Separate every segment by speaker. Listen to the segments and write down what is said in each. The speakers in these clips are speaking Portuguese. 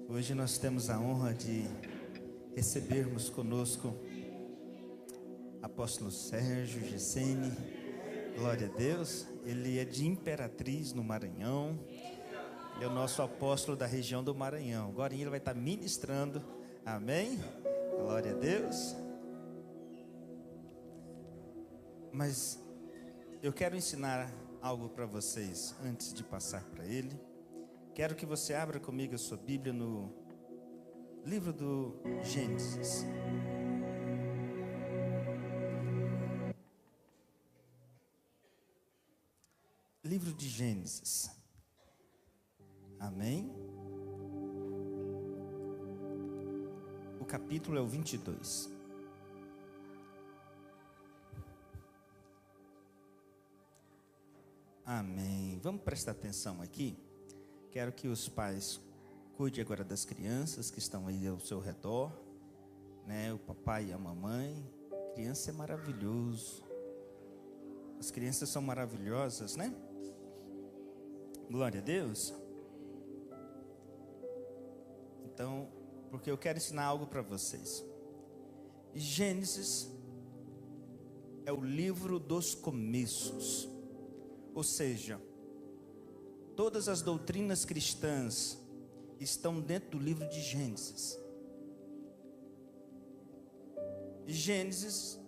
Speaker 1: Hoje nós temos a honra de recebermos conosco apóstolo Sérgio Gessene, glória a Deus. Ele é de Imperatriz, no Maranhão. Ele é o nosso apóstolo da região do Maranhão. Agora ele vai estar ministrando, amém? Glória a Deus. Mas eu quero ensinar algo para vocês antes de passar para ele. Quero que você abra comigo a sua Bíblia no livro do Gênesis. Livro de Gênesis. Amém? O capítulo é o 22. Amém. Vamos prestar atenção aqui. Quero que os pais cuidem agora das crianças que estão aí ao seu redor, né? O papai e a mamãe. Criança é maravilhoso. As crianças são maravilhosas, né? Glória a Deus. Então, porque eu quero ensinar algo para vocês. Gênesis é o livro dos começos. Ou seja, todas as doutrinas cristãs estão dentro do livro de Gênesis. Gênesis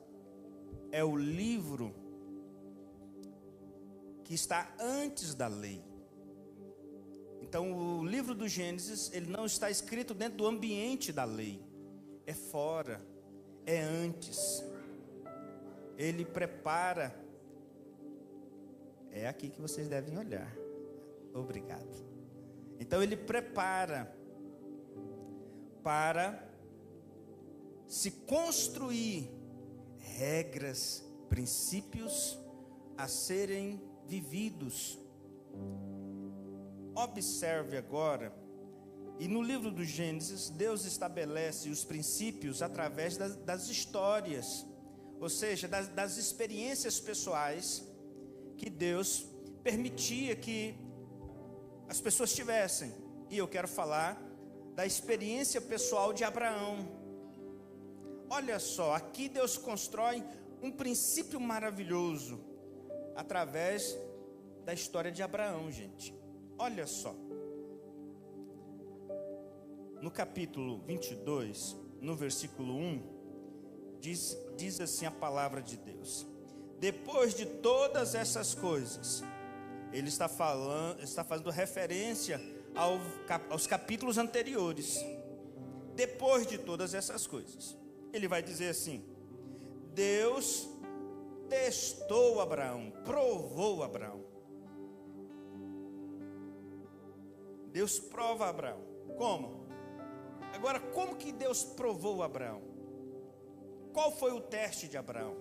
Speaker 1: é o livro que está antes da lei. Então, o livro do Gênesis, ele não está escrito dentro do ambiente da lei. É fora, é antes. Ele prepara. É aqui que vocês devem olhar. Obrigado. Então ele prepara para se construir regras, princípios a serem vividos. Observe agora, e no livro do Gênesis, Deus estabelece os princípios através das histórias, ou seja, das experiências pessoais que Deus permitia que as pessoas tivessem. E eu quero falar da experiência pessoal de Abraão. Olha só, aqui Deus constrói um princípio maravilhoso através da história de Abraão, gente. Olha só. No capítulo 22, no versículo 1, diz assim a palavra de Deus: depois de todas essas coisas, ele está fazendo referência aos capítulos anteriores. Depois de todas essas coisas, ele vai dizer assim: Deus testou Abraão, provou Abraão. Deus prova Abraão. Como? Agora, como que Deus provou Abraão? Qual foi o teste de Abraão?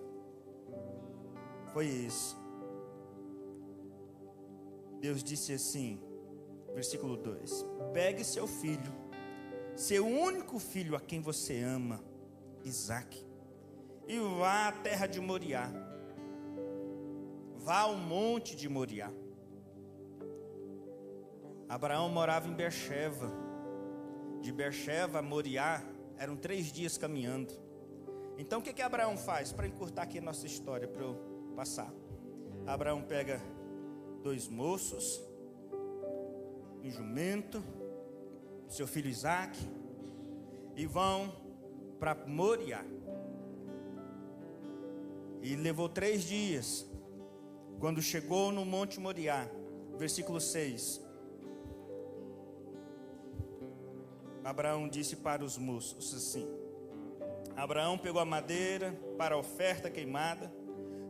Speaker 1: Foi isso. Deus disse assim, versículo 2: pegue seu filho, seu único filho a quem você ama, Isaque, e vá à terra de Moriá. Vá ao monte de Moriá. Abraão morava em Beersheba. De Beersheba a Moriá eram 3 dias caminhando. Então o que Abraão faz? Para encurtar aqui a nossa história, para eu passar. Abraão pega 2 moços, um jumento, seu filho Isaque, e vão para Moriá. E levou 3 dias. Quando chegou no monte Moriá, versículo 6, Abraão disse para os moços assim: Abraão pegou a madeira para a oferta queimada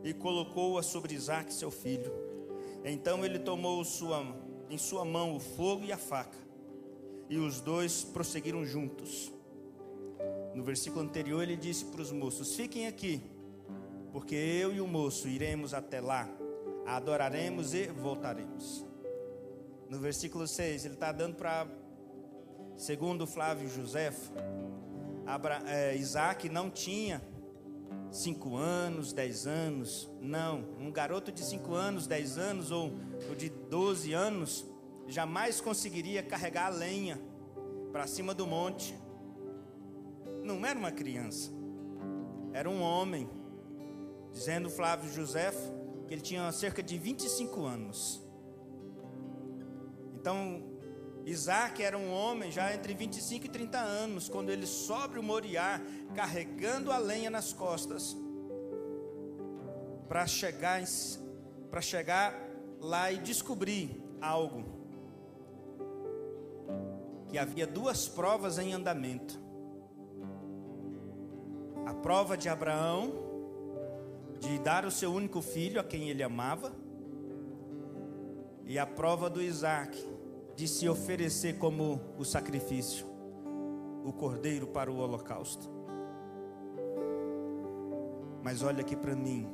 Speaker 1: e colocou-a sobre Isaque, seu filho. Então ele tomou em sua mão o fogo e a faca, e os dois prosseguiram juntos. No versículo anterior ele disse para os moços: fiquem aqui, porque eu e o moço iremos até lá, adoraremos e voltaremos. No versículo 6 ele está dando para, segundo Flávio Joséfo, Isaque não tinha 5 anos, 10 anos, não. Um garoto de 5 anos, 10 anos ou de 12 anos jamais conseguiria carregar a lenha para cima do monte. Não era uma criança, era um homem, dizendo Flávio Joséfo que ele tinha cerca de 25 anos. Então, Isaac era um homem já entre 25 e 30 anos, quando ele sobe o Moriá, carregando a lenha nas costas, para chegar lá e descobrir algo, que havia duas provas em andamento. A prova de Abraão, de dar o seu único filho a quem ele amava, e a prova do Isaac, de se oferecer como o sacrifício, o cordeiro para o holocausto. Mas olha aqui para mim,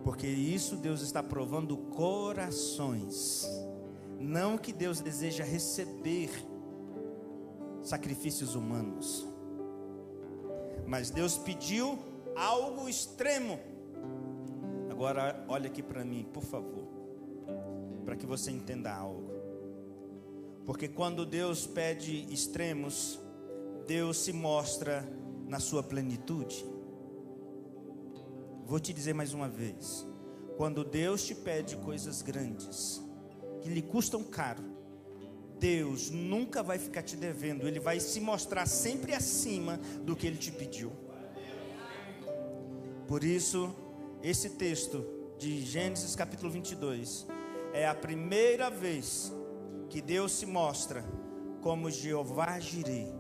Speaker 1: porque isso Deus está provando corações. Não que Deus deseja receber sacrifícios humanos, mas Deus pediu algo extremo. Agora olha aqui para mim, por favor, para que você entenda algo. Porque quando Deus pede extremos, Deus se mostra na sua plenitude. Vou te dizer mais uma vez: quando Deus te pede coisas grandes, que lhe custam caro, Deus nunca vai ficar te devendo. Ele vai se mostrar sempre acima do que Ele te pediu. Por isso, esse texto de Gênesis capítulo 22 é a primeira vez que Deus se mostra como Jeová Jireh,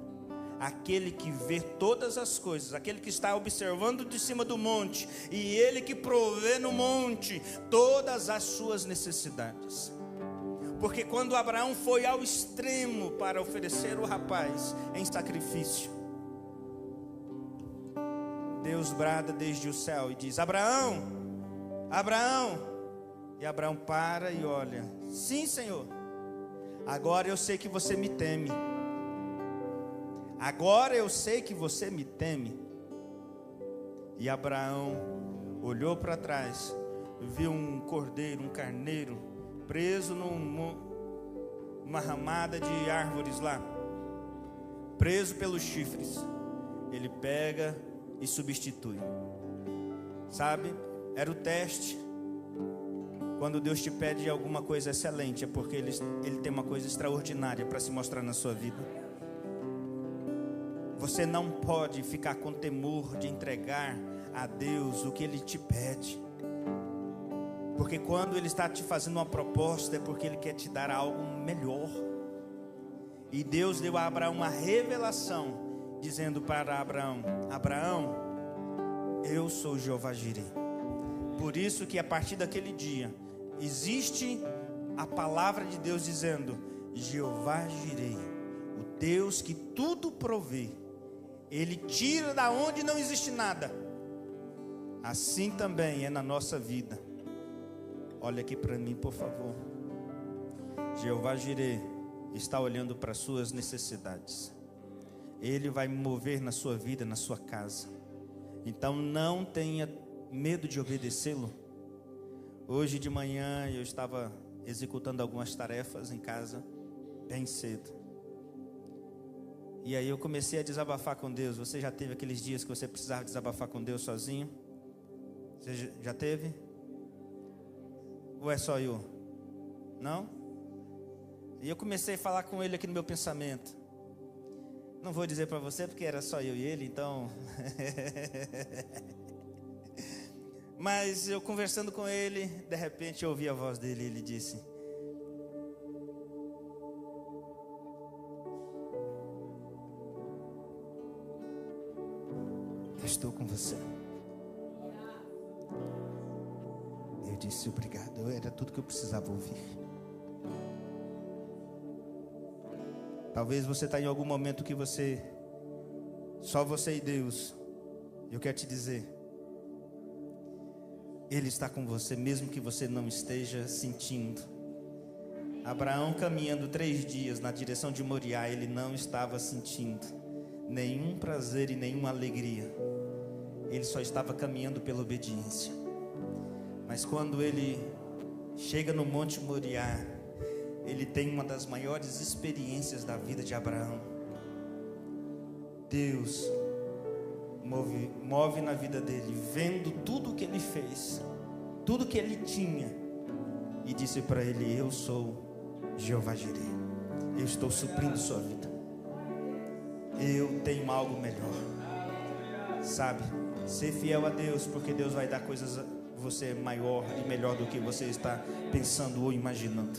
Speaker 1: aquele que vê todas as coisas, aquele que está observando de cima do monte, e Ele que provê no monte todas as suas necessidades. Porque quando Abraão foi ao extremo para oferecer o rapaz em sacrifício, Deus brada desde o céu e diz: Abraão, Abraão. E Abraão para e olha: sim, Senhor, agora eu sei que você me teme. Agora eu sei que você me teme. E Abraão olhou para trás, viu um cordeiro, um carneiro, preso numa ramada de árvores lá, preso pelos chifres. Ele pega e substitui. Sabe, era o teste. Quando Deus te pede alguma coisa excelente, é porque Ele tem uma coisa extraordinária para se mostrar na sua vida. Você não pode ficar com temor de entregar a Deus o que Ele te pede. Porque quando Ele está te fazendo uma proposta, é porque Ele quer te dar algo melhor. E Deus deu a Abraão uma revelação, dizendo para Abraão: Abraão, eu sou Jeová Jireh. Por isso que a partir daquele dia existe a palavra de Deus dizendo: Jeová Jireh, o Deus que tudo provê. Ele tira da onde não existe nada. Assim também é na nossa vida. Olha aqui para mim, por favor. Jeová Jireh está olhando para as suas necessidades. Ele vai mover na sua vida, na sua casa. Então não tenha medo de obedecê-lo. Hoje de manhã eu estava executando algumas tarefas em casa, bem cedo. E aí eu comecei a desabafar com Deus. Você já teve aqueles dias que você precisava desabafar com Deus sozinho? Você já teve? Ou é só eu? Não? E eu comecei a falar com Ele aqui no meu pensamento. Não vou dizer para você porque era só eu e Ele, então... Mas eu conversando com Ele, de repente eu ouvi a voz dele e Ele disse: eu estou com você. Eu disse: obrigado, era tudo que eu precisava ouvir. Talvez você está em algum momento que só você e Deus. Eu quero te dizer, Ele está com você, mesmo que você não esteja sentindo. Abraão caminhando 3 dias na direção de Moriá, ele não estava sentindo nenhum prazer e nenhuma alegria. Ele só estava caminhando pela obediência. Mas quando ele chega no Monte Moriá, ele tem uma das maiores experiências da vida de Abraão. Deus move na vida dele, vendo tudo o que ele fez, tudo que ele tinha, e disse para ele: eu sou Jeová Jireh, eu estou suprindo sua vida, eu tenho algo melhor. Sabe, ser fiel a Deus, porque Deus vai dar coisas a você maior e melhor do que você está pensando ou imaginando.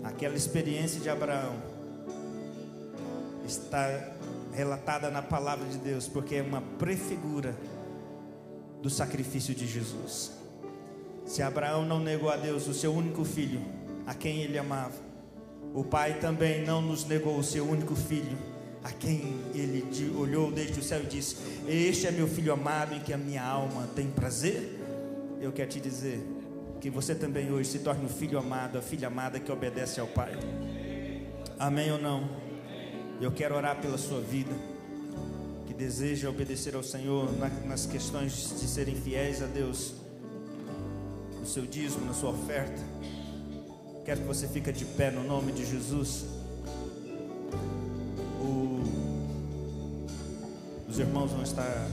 Speaker 1: Aquela experiência de Abraão está relatada na palavra de Deus, porque é uma prefigura do sacrifício de Jesus. Se Abraão não negou a Deus o seu único filho, a quem ele amava, o Pai também não nos negou o seu único filho, a quem ele olhou desde o céu e disse: este é meu filho amado, em que a minha alma tem prazer. Eu quero te dizer que você também hoje se torne um filho amado, a filha amada que obedece ao Pai. Amém ou não? Eu quero orar pela sua vida, que deseja obedecer ao Senhor nas questões de serem fiéis a Deus, no seu dízimo, na sua oferta. Quero que você fique de pé no nome de Jesus. Os irmãos vão estar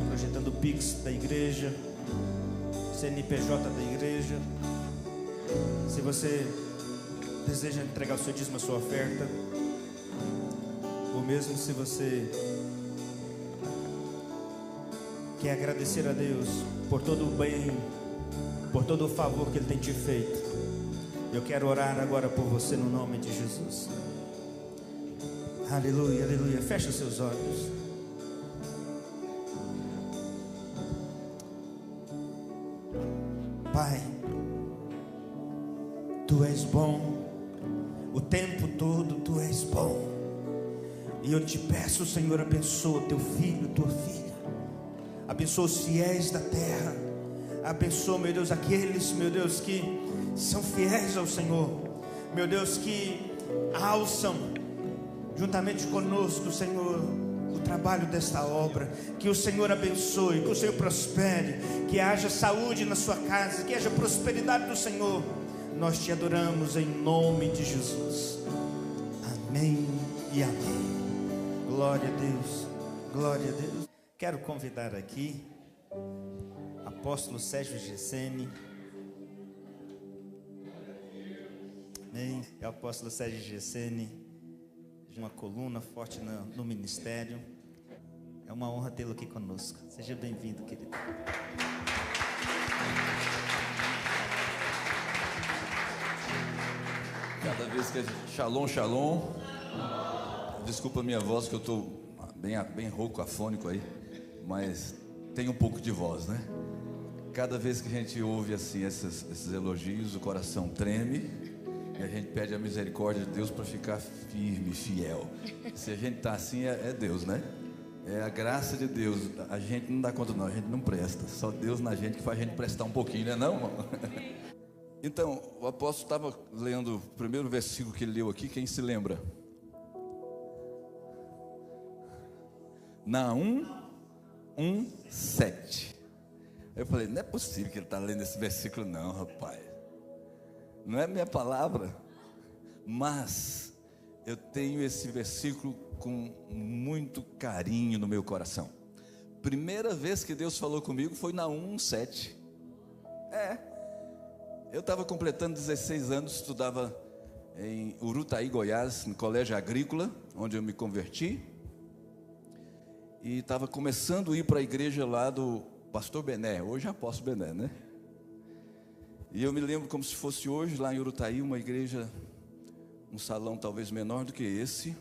Speaker 1: projetando o Pix da igreja, CNPJ da igreja. Se você deseja entregar o seu dízimo, a sua oferta, ou mesmo se você quer agradecer a Deus por todo o bem, por todo o favor que Ele tem te feito, eu quero orar agora por você no nome de Jesus. Aleluia, aleluia. Feche os seus olhos. Pai, Tu és bom, o tempo todo Tu és bom. E eu te peço, Senhor, abençoa teu filho, tua filha. Abençoa os fiéis da terra. Abençoa, meu Deus, aqueles, meu Deus, que são fiéis ao Senhor. Meu Deus, que alçam juntamente conosco, Senhor, o trabalho desta obra. Que o Senhor abençoe, que o Senhor prospere, que haja saúde na sua casa, que haja prosperidade do Senhor. Nós te adoramos em nome de Jesus. Amém e amém. Glória a Deus, glória a Deus. Quero convidar aqui apóstolo Sérgio Gessene. Amém. É o apóstolo Sérgio Gessene, de uma coluna forte no ministério. É uma honra tê-lo aqui conosco. Seja bem-vindo, querido.
Speaker 2: Cada vez que a gente... Shalom, shalom. Desculpa a minha voz, que eu estou bem rouco, afônico aí, mas tem um pouco de voz, né? Cada vez que a gente ouve assim esses elogios, o coração treme e a gente pede a misericórdia de Deus para ficar firme, fiel. Se a gente está assim, é Deus, né? É a graça de Deus. A gente não dá conta não, a gente não presta. Só Deus na gente que faz a gente prestar um pouquinho, né não, irmão? Então, o apóstolo estava lendo o primeiro versículo que ele leu aqui, quem se lembra? Naum 1:7. Eu falei, não é possível que ele está lendo esse versículo não, rapaz. Não é minha palavra. Mas eu tenho esse versículo com muito carinho no meu coração. Primeira vez que Deus falou comigo foi Naum 1:7. Eu estava completando 16 anos, estudava em Urutaí, Goiás, no colégio agrícola, onde eu me converti. E estava começando a ir para a igreja lá do pastor Bené, hoje é apóstolo Bené, né? E eu me lembro como se fosse hoje, lá em Urutaí, uma igreja, um salão talvez menor do que esse,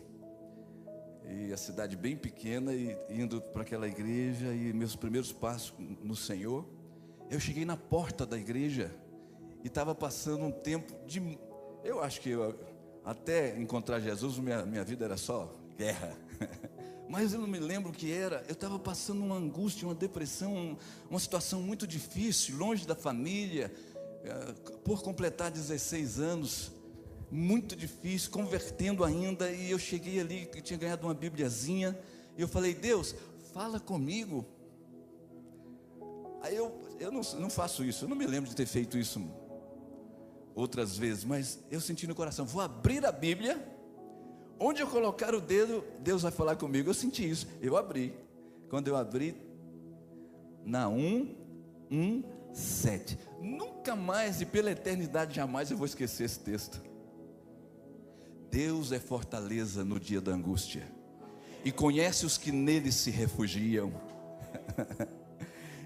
Speaker 2: e a cidade bem pequena, e indo para aquela igreja, e meus primeiros passos no Senhor. Eu cheguei na porta da igreja, e estava passando um tempo de... Eu acho que até encontrar Jesus, minha vida era só guerra. Mas eu não me lembro o que era. Eu estava passando uma angústia, uma depressão, uma situação muito difícil, longe da família, por completar 16 anos, muito difícil, convertendo ainda. E eu cheguei ali, que tinha ganhado uma bibliazinha, e eu falei, Deus, fala comigo. Aí eu não faço isso, eu não me lembro de ter feito isso. outras vezes, mas eu senti no coração, vou abrir a Bíblia, onde eu colocar o dedo, Deus vai falar comigo. Eu senti isso, eu abri. Quando eu abri, Naum 1:7. Nunca mais e pela eternidade jamais eu vou esquecer esse texto. Deus é fortaleza no dia da angústia, e conhece os que nele se refugiam.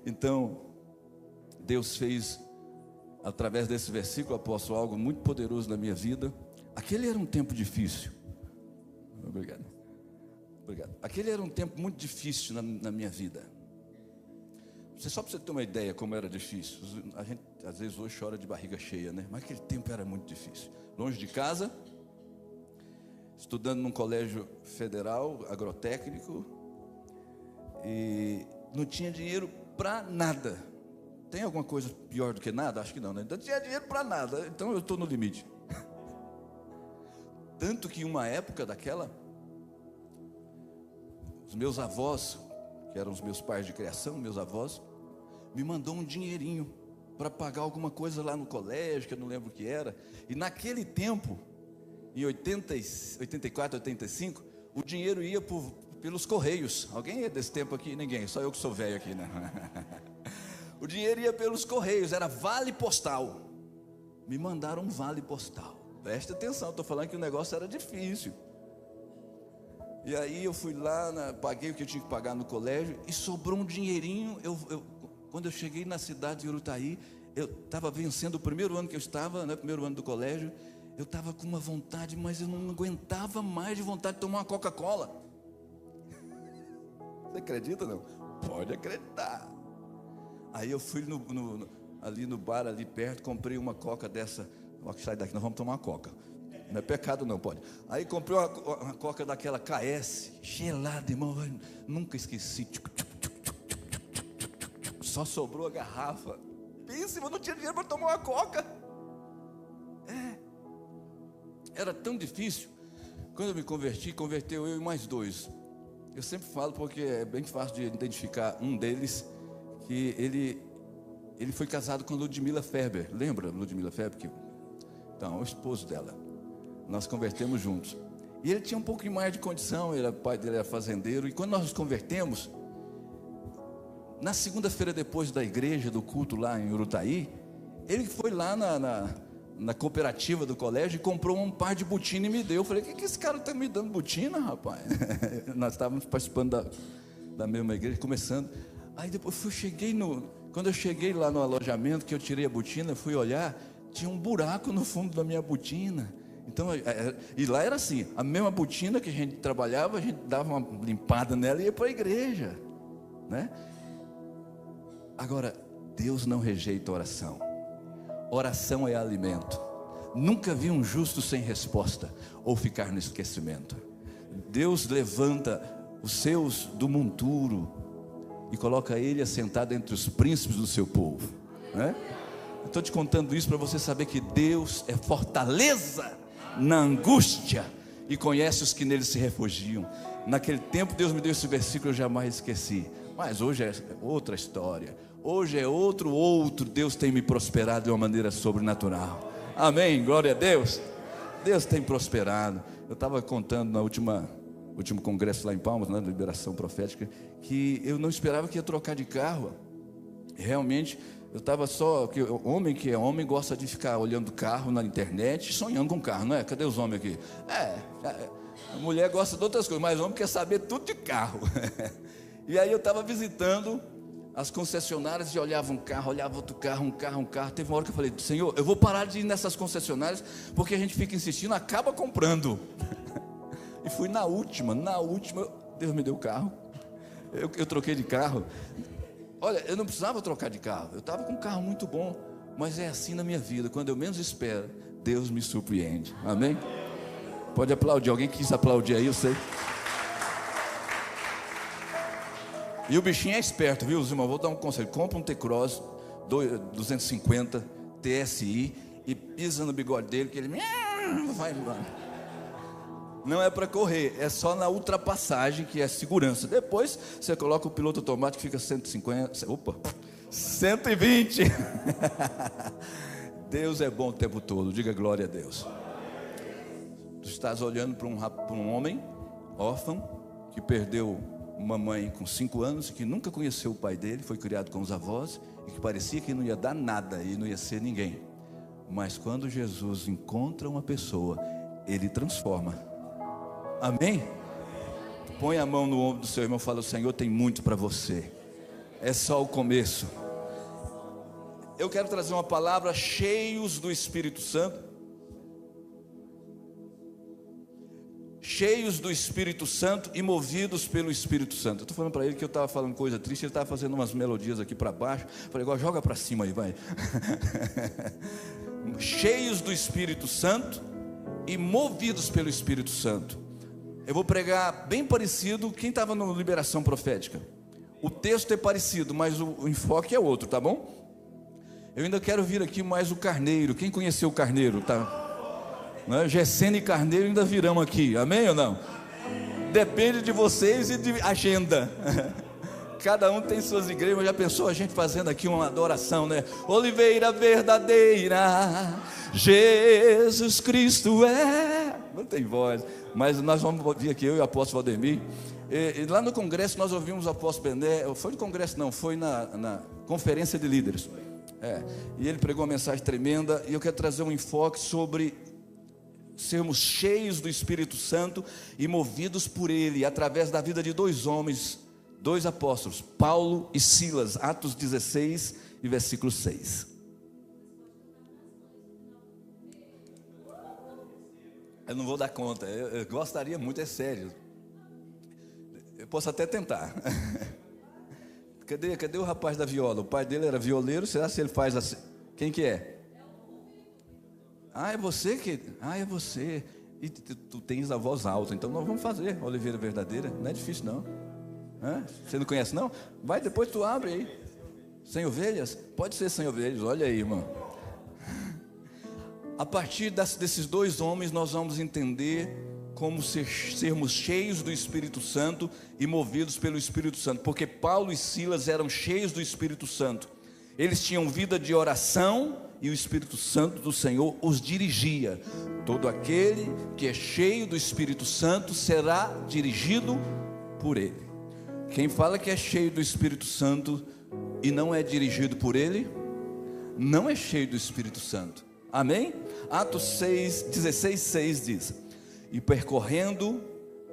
Speaker 2: Então, Deus fez, através desse versículo, apóstolo, algo muito poderoso na minha vida. Aquele era um tempo difícil. Obrigado. Aquele era um tempo muito difícil na minha vida. Só para você ter uma ideia como era difícil. A gente às vezes hoje chora de barriga cheia, né? Mas aquele tempo era muito difícil. Longe de casa, estudando num colégio federal, agrotécnico, e não tinha dinheiro para nada. Tem alguma coisa pior do que nada? Acho que não, né? Não tinha dinheiro para nada, então eu estou no limite. Tanto que em uma época daquela, os meus avós, que eram os meus pais de criação, meus avós, me mandou um dinheirinho para pagar alguma coisa lá no colégio, que eu não lembro o que era. E naquele tempo, em 84, 85, o dinheiro ia pelos correios. Alguém é desse tempo aqui? Ninguém, só eu que sou velho aqui, né? O dinheiro ia pelos correios, era vale postal. Me mandaram um vale postal. Presta atenção, estou falando que o negócio era difícil. E aí eu fui lá, paguei o que eu tinha que pagar no colégio, e sobrou um dinheirinho. Quando eu cheguei na cidade de Urutaí, eu estava vencendo o primeiro ano que eu estava, né, primeiro ano do colégio. Eu estava com uma vontade, mas eu não aguentava mais de vontade de tomar uma Coca-Cola. Você acredita ou não? Pode acreditar. Aí eu fui ali no bar, ali perto, comprei uma Coca dessa. Ó, sai daqui, nós vamos tomar uma Coca. Não é pecado não, pode. Aí comprei uma Coca daquela KS, gelada, irmão. Nunca esqueci. Só sobrou a garrafa. Pensa, eu não tinha dinheiro para tomar uma Coca. Era tão difícil. Quando eu me converti, converteu eu e mais dois. Eu sempre falo porque é bem fácil de identificar um deles, que ele foi casado com Ludmila Ferber. Lembra Ludmila Ferber? Então, o esposo dela. Nós convertemos juntos. E ele tinha um pouco mais de condição, o pai dele era fazendeiro. E quando nós nos convertemos, na segunda-feira depois da igreja, do culto lá em Urutaí, ele foi lá na cooperativa do colégio e comprou um par de botina e me deu. Eu falei, o que esse cara está me dando botina, rapaz? Nós estávamos participando da mesma igreja, começando. Aí depois quando eu cheguei lá no alojamento, que eu tirei a botina, fui olhar, tinha um buraco no fundo da minha botina. Então, e lá era assim, a mesma botina que a gente trabalhava, a gente dava uma limpada nela e ia para a igreja, né? Agora, Deus não rejeita oração. Oração é alimento. Nunca vi um justo sem resposta ou ficar no esquecimento. Deus levanta os seus do monturo e coloca ele assentado entre os príncipes do seu povo, né? Estou te contando isso para você saber que Deus é fortaleza na angústia e conhece os que nele se refugiam. Naquele tempo Deus me deu esse versículo, eu jamais esqueci. Mas hoje é outra história. Hoje é outro, Deus tem me prosperado de uma maneira sobrenatural. Amém, glória a Deus. Deus tem prosperado. Eu estava contando no último congresso lá em Palmas, na liberação profética, que eu não esperava que ia trocar de carro. Realmente, eu estava que homem que é homem gosta de ficar olhando carro na internet, sonhando com carro, não é? Cadê os homens aqui? A mulher gosta de outras coisas, mas o homem quer saber tudo de carro. E aí eu estava visitando as concessionárias e olhava um carro, olhava outro carro, um carro. Teve uma hora que eu falei, Senhor, eu vou parar de ir nessas concessionárias, porque a gente fica insistindo, acaba comprando. E fui na última, Deus me deu o carro. Eu troquei de carro. Olha, eu não precisava trocar de carro, eu estava com um carro muito bom. Mas é assim na minha vida, quando eu menos espero, Deus me surpreende. Amém? Pode aplaudir, alguém quis aplaudir aí, eu sei. E o bichinho é esperto, viu, Zilma? Vou dar um conselho: compra um T-Cross 250 TSI e pisa no bigode dele, que ele vai embora. Não é para correr, é só na ultrapassagem, que é segurança. Depois você coloca o piloto automático, fica 150, 120. Deus é bom o tempo todo, diga glória a Deus. Tu estás olhando para um homem órfão, que perdeu uma mãe com 5 anos, que nunca conheceu o pai dele, foi criado com os avós, e que parecia que não ia dar nada, e não ia ser ninguém. Mas quando Jesus encontra uma pessoa, Ele transforma. Amém? Põe a mão no ombro do seu irmão e fala: o Senhor tem muito para você. É só o começo. Eu quero trazer uma palavra: cheios do Espírito Santo. Cheios do Espírito Santo e movidos pelo Espírito Santo. Eu estou falando para ele que eu estava falando coisa triste, ele estava fazendo umas melodias aqui para baixo. Falei: agora joga para cima aí, vai. Cheios do Espírito Santo e movidos pelo Espírito Santo. Eu vou pregar bem parecido. Quem estava na liberação profética? O texto é parecido, mas o enfoque é outro, tá bom? Eu ainda quero vir aqui mais o Carneiro. Quem conheceu o Carneiro? Tá? Gessene e Carneiro ainda virão aqui, amém ou não? Depende de vocês e de agenda. Cada um tem suas igrejas. Já pensou a gente fazendo aqui uma adoração, né? Oliveira verdadeira, Jesus Cristo é. Não tem voz, mas nós vamos vir aqui, eu e o apóstolo Valdemir. E lá no congresso nós ouvimos o apóstolo Bené. Foi no congresso não, foi na conferência de líderes. E ele pregou uma mensagem tremenda. E eu quero trazer um enfoque sobre sermos cheios do Espírito Santo e movidos por Ele, através da vida de 2 homens, 2 apóstolos, Paulo e Silas. Atos 16 e versículo 6. Eu não vou dar conta, eu gostaria muito, é sério. Eu posso até tentar. Cadê o rapaz da viola? O pai dele era violeiro. Será se ele faz assim? Quem que é? É você que... é você. E tu tens a voz alta. Então nós vamos fazer Oliveira verdadeira. Não é difícil não. Você não conhece não? Vai, depois tu abre aí. Sem ovelhas? Pode ser sem ovelhas. Olha aí, irmão. A partir desses 2 homens nós vamos entender como sermos cheios do Espírito Santo e movidos pelo Espírito Santo. Porque Paulo e Silas eram cheios do Espírito Santo. Eles tinham vida de oração e o Espírito Santo do Senhor os dirigia. Todo aquele que é cheio do Espírito Santo será dirigido por Ele. Quem fala que é cheio do Espírito Santo e não é dirigido por Ele, não é cheio do Espírito Santo. Amém? Atos 16, 6 diz: e percorrendo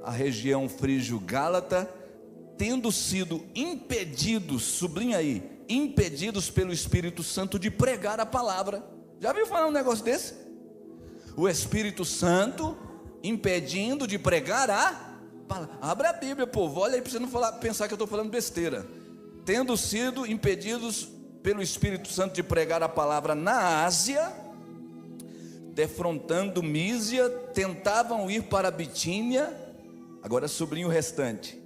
Speaker 2: a região frígio-gálata, tendo sido impedidos, sublinha aí, impedidos pelo Espírito Santo de pregar a palavra. Já viu falar um negócio desse? O Espírito Santo impedindo de pregar a palavra. Abre a Bíblia, povo, olha aí para você não pensar que eu estou falando besteira. Tendo sido impedidos pelo Espírito Santo de pregar a palavra na Ásia, defrontando Mísia, tentavam ir para Bitínia. Agora sublinha o restante.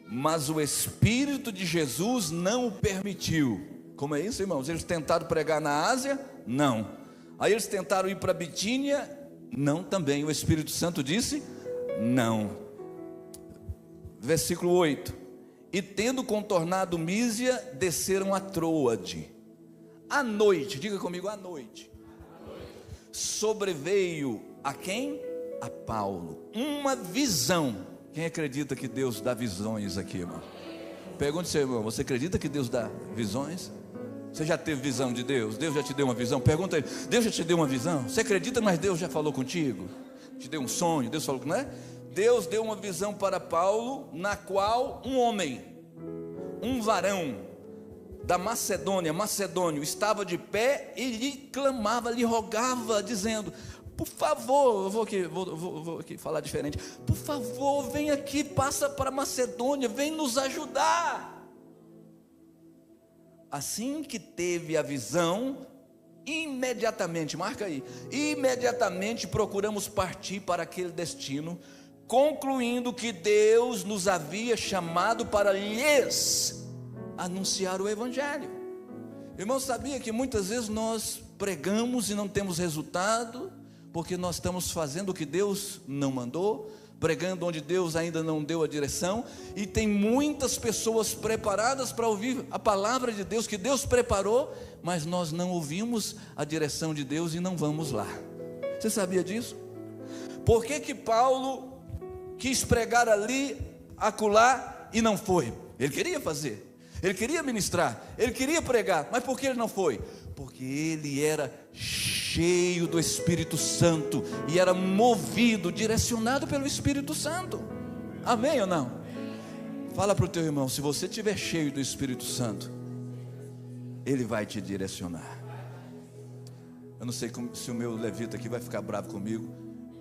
Speaker 2: Mas o Espírito de Jesus não o permitiu. Como é isso, irmãos? Eles tentaram pregar na Ásia? Não. Aí eles tentaram ir para Bitínia? Não também. O Espírito Santo disse? Não. Versículo 8. E tendo contornado Mísia, desceram a Troade. À noite, diga comigo, à noite. Sobreveio a quem? A Paulo uma visão. Quem acredita que Deus dá visões aqui, irmão? Pergunte seu irmão: você acredita que Deus dá visões? Você já teve visão de Deus? Deus já te deu uma visão? Pergunta ele: Deus já te deu uma visão? Você acredita, mas Deus já falou contigo? Te deu um sonho? Deus falou, não é? Deus deu uma visão para Paulo, na qual um homem, um varão da Macedônia, macedônio, estava de pé e lhe clamava, lhe rogava, dizendo: por favor, eu vou aqui falar diferente. Por favor, vem aqui, passa para a Macedônia, vem nos ajudar. Assim que teve a visão, imediatamente, marca aí, imediatamente procuramos partir para aquele destino, concluindo que Deus nos havia chamado para lhes anunciar o Evangelho. Irmão, sabia que muitas vezes nós pregamos e não temos resultado, porque nós estamos fazendo o que Deus não mandou, pregando onde Deus ainda não deu a direção, e tem muitas pessoas preparadas para ouvir a palavra de Deus, que Deus preparou, mas nós não ouvimos a direção de Deus e não vamos lá. Você sabia disso? Por que Paulo quis pregar ali, acolá, e não foi? Ele queria fazer, ele queria ministrar, ele queria pregar, mas por que ele não foi? Porque ele era cheio do Espírito Santo, e era movido, direcionado pelo Espírito Santo. Amém ou não? Fala para o teu irmão, se você estiver cheio do Espírito Santo, ele vai te direcionar. Eu não sei se o meu levita aqui vai ficar bravo comigo.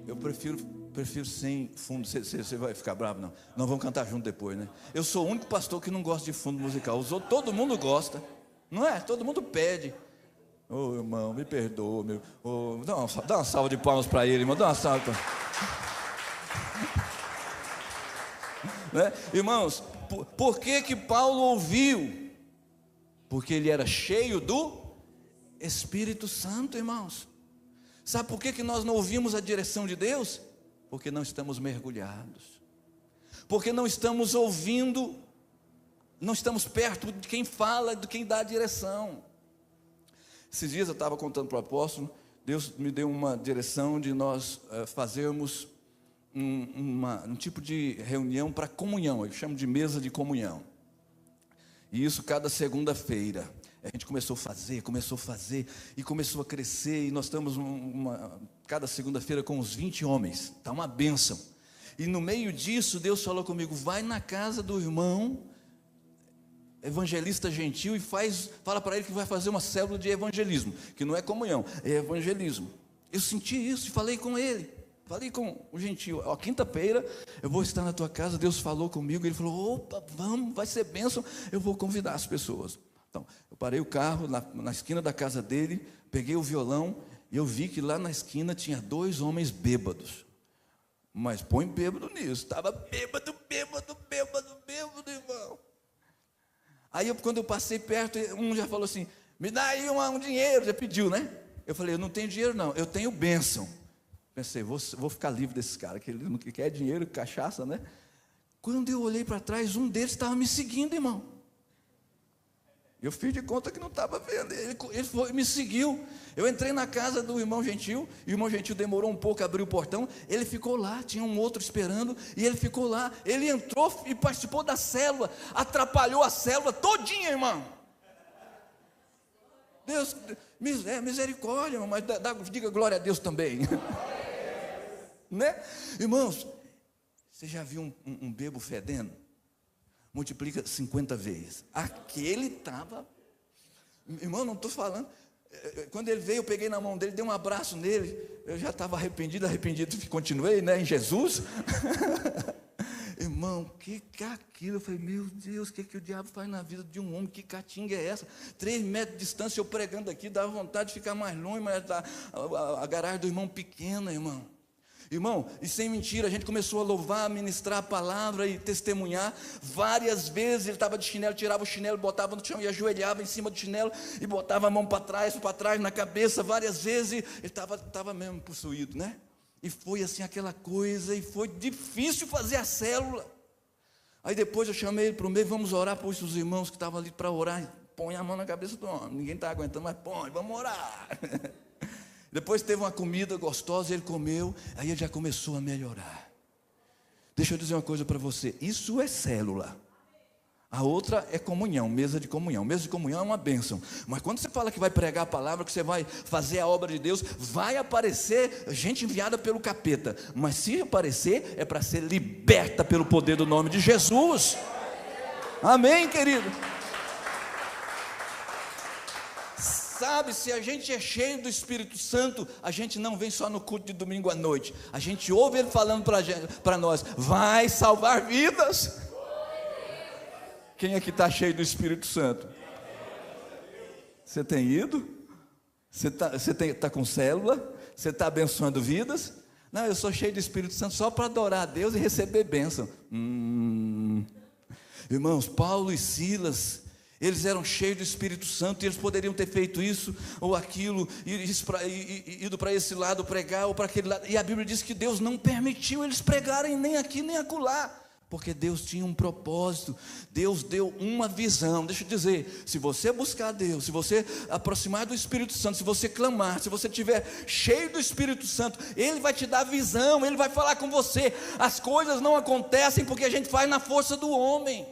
Speaker 2: Eu prefiro sem fundo. Você vai ficar bravo? Não. Nós vamos cantar junto depois, né? Eu sou o único pastor que não gosta de fundo musical. Os outros, todo mundo gosta, não é? Todo mundo pede. Ô irmão, me perdoa, meu. Dá uma salva de palmas para ele, irmão. Dá uma salva para... né? Irmãos, por que Paulo ouviu? Porque ele era cheio do Espírito Santo, irmãos. Sabe por que nós não ouvimos a direção de Deus? Porque não estamos mergulhados, porque não estamos ouvindo, não estamos perto de quem fala, de quem dá a direção. Esses dias eu estava contando para o apóstolo, Deus me deu uma direção de nós fazermos um tipo de reunião para comunhão, eu chamo de mesa de comunhão, e isso cada segunda-feira. A gente começou a fazer, e começou a crescer, e nós estamos cada segunda-feira com uns 20 homens, está uma bênção. E no meio disso, Deus falou comigo, vai na casa do irmão, evangelista gentil, e fala para ele que vai fazer uma célula de evangelismo, que não é comunhão, é evangelismo. Eu senti isso, e falei com ele, falei com o gentil, quinta-feira, eu vou estar na tua casa, Deus falou comigo, ele falou, opa, vamos, vai ser bênção, eu vou convidar as pessoas. Então, eu parei o carro na esquina da casa dele, peguei o violão, e eu vi que lá na esquina tinha 2 homens bêbados. Mas põe bêbado nisso, estava bêbado, irmão. Aí quando eu passei perto, um já falou assim, me dá aí um dinheiro, já pediu, né? Eu falei, eu não tenho dinheiro não, eu tenho bênção. Pensei, vou ficar livre desses caras, que ele não quer dinheiro, cachaça, né? Quando eu olhei para trás, um deles estava me seguindo, irmão. Eu fiz de conta que não estava vendo, ele me seguiu. Eu entrei na casa do irmão gentil, e o irmão gentil demorou um pouco a abrir o portão, ele ficou lá, tinha um outro esperando, e ele ficou lá, ele entrou e participou da célula, atrapalhou a célula todinha, irmão. Deus, misericórdia, irmão, mas diga glória a Deus também. Né? Irmãos, você já viu um bebo fedendo? Multiplica 50 vezes. Aquele estava, irmão, não estou falando. Quando ele veio, eu peguei na mão dele, dei um abraço nele. Eu já estava arrependido, continuei, né, em Jesus. Irmão, que é aquilo? Eu falei, meu Deus, o que o diabo faz na vida de um homem? Que catinga é essa? 3 metros de distância, eu pregando aqui, dava vontade de ficar mais longe, mas a garagem do irmão pequena, irmão. Irmão, e sem mentira, a gente começou a louvar, a ministrar a palavra e testemunhar. Várias vezes ele estava de chinelo, tirava o chinelo, botava no chão e ajoelhava em cima do chinelo e botava a mão para trás na cabeça. Várias vezes ele estava mesmo possuído, né? E foi assim aquela coisa, e foi difícil fazer a célula. Aí depois eu chamei ele para o meio, vamos orar, pôs os irmãos que estavam ali para orar, põe a mão na cabeça do homem, ninguém está aguentando, mas põe, vamos orar. Depois teve uma comida gostosa, ele comeu, aí ele já começou a melhorar. Deixa eu dizer uma coisa para você, isso é célula. A outra é comunhão, mesa de comunhão. Mesa de comunhão é uma bênção. Mas quando você fala que vai pregar a palavra, que você vai fazer a obra de Deus, vai aparecer gente enviada pelo capeta. Mas se aparecer, é para ser liberta pelo poder do nome de Jesus. Amém, querido? Sabe, se a gente é cheio do Espírito Santo, a gente não vem só no culto de domingo à noite. A gente ouve ele falando para nós, vai salvar vidas. Quem aqui está cheio do Espírito Santo? Você tem ido? Você está com célula? Você está abençoando vidas? Não, eu sou cheio do Espírito Santo só para adorar a Deus e receber bênção. Irmãos, Paulo e Silas, Eles eram cheios do Espírito Santo, e eles poderiam ter feito isso ou aquilo, ido para esse lado pregar, ou para aquele lado, e a Bíblia diz que Deus não permitiu eles pregarem nem aqui nem acolá, porque Deus tinha um propósito. Deus deu uma visão. Deixa eu dizer, se você buscar a Deus, se você aproximar do Espírito Santo, se você clamar, se você estiver cheio do Espírito Santo, Ele vai te dar visão, Ele vai falar com você. As coisas não acontecem porque a gente faz na força do homem,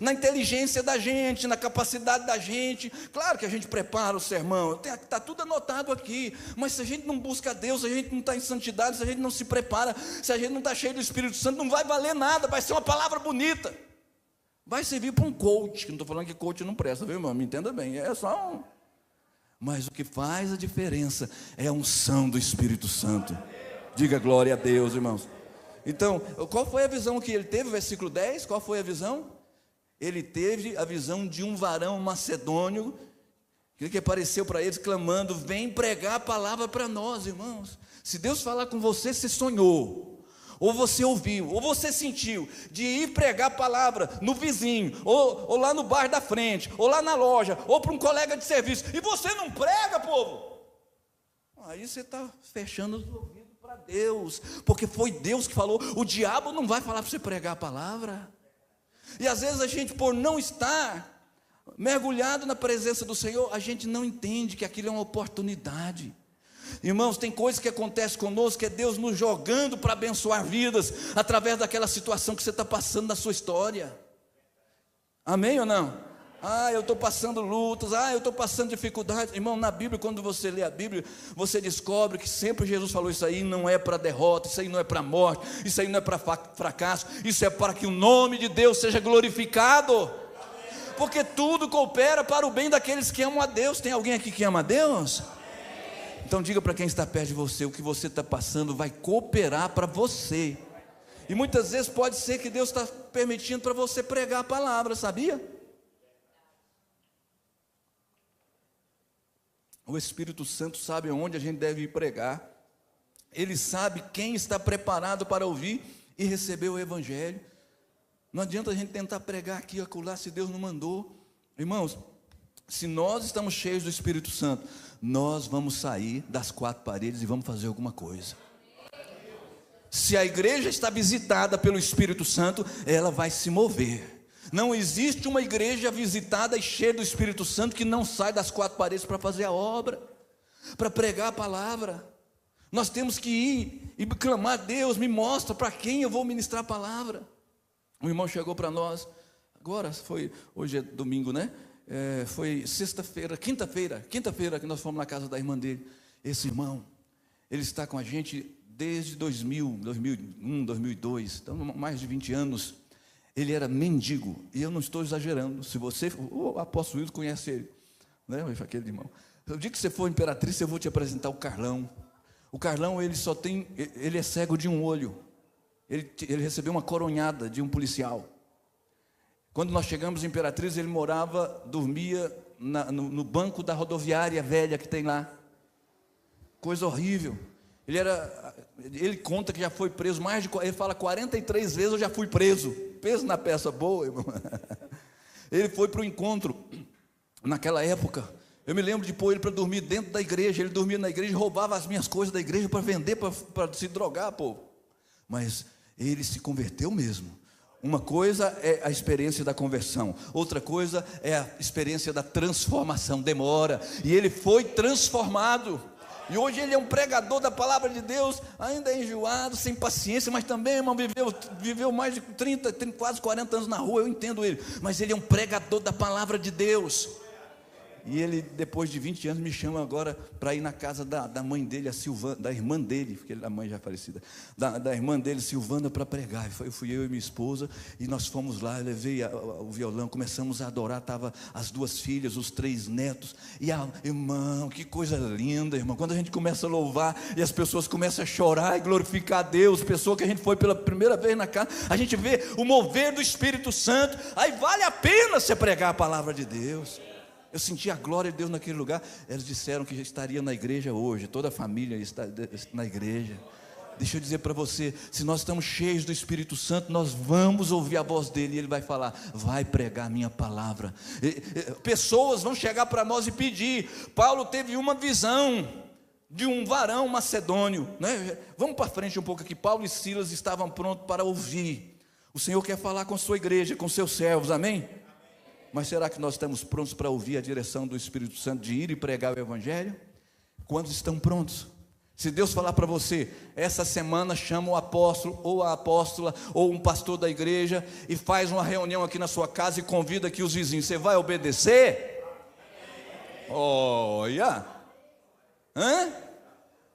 Speaker 2: na inteligência da gente, na capacidade da gente. Claro que a gente prepara o sermão, está tudo anotado aqui, mas se a gente não busca a Deus, se a gente não está em santidade, se a gente não se prepara, se a gente não está cheio do Espírito Santo, não vai valer nada, vai ser uma palavra bonita, vai servir para um coach. Não estou falando que coach não presta, viu, irmão? Me entenda bem, é só um. Mas o que faz a diferença é a unção do Espírito Santo. Diga glória a Deus, irmãos. Então, qual foi a visão que ele teve? Versículo 10, qual foi a visão? Ele teve a visão de um varão macedônio, que apareceu para eles clamando: vem pregar a palavra para nós, irmãos. Se Deus falar com você, você sonhou, ou você ouviu, ou você sentiu, de ir pregar a palavra no vizinho, ou lá no bar da frente, ou lá na loja, ou para um colega de serviço, e você não prega, povo, aí você está fechando os ouvidos para Deus, porque foi Deus que falou. O diabo não vai falar para você pregar a palavra. E às vezes a gente, por não estar mergulhado na presença do Senhor, a gente não entende que aquilo é uma oportunidade. Irmãos, tem coisas que acontecem conosco, que é Deus nos jogando para abençoar vidas, através daquela situação que você está passando na sua história. Amém ou não? Eu estou passando lutas, eu estou passando dificuldades. Irmão, na Bíblia, quando você lê a Bíblia, você descobre que sempre Jesus falou: isso aí não é para derrota, isso aí não é para morte, isso aí não é para fracasso, isso é para que o nome de Deus seja glorificado. Porque tudo coopera para o bem daqueles que amam a Deus. Tem alguém aqui que ama a Deus? Então diga para quem está perto de você: o que você está passando vai cooperar para você. E muitas vezes pode ser que Deus está permitindo para você pregar a palavra, sabia? O Espírito Santo sabe aonde a gente deve ir pregar. Ele sabe quem está preparado para ouvir e receber o Evangelho. Não adianta a gente tentar pregar aqui e acolá se Deus não mandou. Irmãos, se nós estamos cheios do Espírito Santo, nós vamos sair das quatro paredes e vamos fazer alguma coisa. Se a igreja está visitada pelo Espírito Santo, ela vai se mover. Não existe uma igreja visitada e cheia do Espírito Santo que não sai das quatro paredes para fazer a obra, para pregar a palavra. Nós temos que ir e clamar: Deus, me mostra para quem eu vou ministrar a palavra. Um irmão chegou para nós, hoje é domingo, né? Foi sexta-feira, quinta-feira que nós fomos na casa da irmã dele. Esse irmão, ele está com a gente desde 2001, 2002, então mais de 20 anos. Ele era mendigo, e eu não estou exagerando. Se você, o apóstolo Wilson conhece ele, né, aquele irmão. O dia que você for Imperatriz, eu vou te apresentar o Carlão. O Carlão, ele é cego de um olho. Ele recebeu uma coronhada de um policial. Quando nós chegamos em Imperatriz, ele dormia no banco da rodoviária velha que tem lá. Coisa horrível. Ele conta que já foi preso ele fala 43 vezes eu já fui preso. Peso na peça boa, irmão. Ele foi para o encontro naquela época. Eu me lembro de pôr ele para dormir dentro da igreja. Ele dormia na igreja e roubava as minhas coisas da igreja para vender, para se drogar, povo. Mas ele se converteu mesmo. Uma coisa é a experiência da conversão, outra coisa é a experiência da transformação. Demora, e ele foi transformado. E hoje ele é um pregador da palavra de Deus, ainda é enjoado, sem paciência, mas também, irmão, viveu mais de 30, quase 40 anos na rua, eu entendo ele, mas ele é um pregador da palavra de Deus. E ele, depois de 20 anos, me chama agora para ir na casa da mãe dele, a Silvana, da irmã dele, porque a mãe já é falecida, da irmã dele, Silvana, para pregar. Fui eu e minha esposa, e nós fomos lá, eu levei o violão, começamos a adorar, estavam as duas filhas, os 3 netos, e irmão, que coisa linda, irmão, quando a gente começa a louvar, e as pessoas começam a chorar e glorificar a Deus, pessoa que a gente foi pela primeira vez na casa, a gente vê o mover do Espírito Santo, aí vale a pena você pregar a palavra de Deus. Eu senti a glória de Deus naquele lugar. Eles disseram que estaria na igreja hoje, toda a família está na igreja. Deixa eu dizer para você, se nós estamos cheios do Espírito Santo, nós vamos ouvir a voz dele, e ele vai falar, vai pregar a minha palavra. Pessoas vão chegar para nós e pedir. Paulo teve uma visão de um varão macedônio, né? Vamos para frente um pouco aqui. Paulo e Silas estavam prontos para ouvir. O Senhor quer falar com a sua igreja, com seus servos, amém? Mas será que nós estamos prontos para ouvir a direção do Espírito Santo de ir e pregar o Evangelho? Quantos estão prontos? Se Deus falar para você, essa semana chama o apóstolo, ou a apóstola, ou um pastor da igreja, e faz uma reunião aqui na sua casa e convida aqui os vizinhos, você vai obedecer? Olha!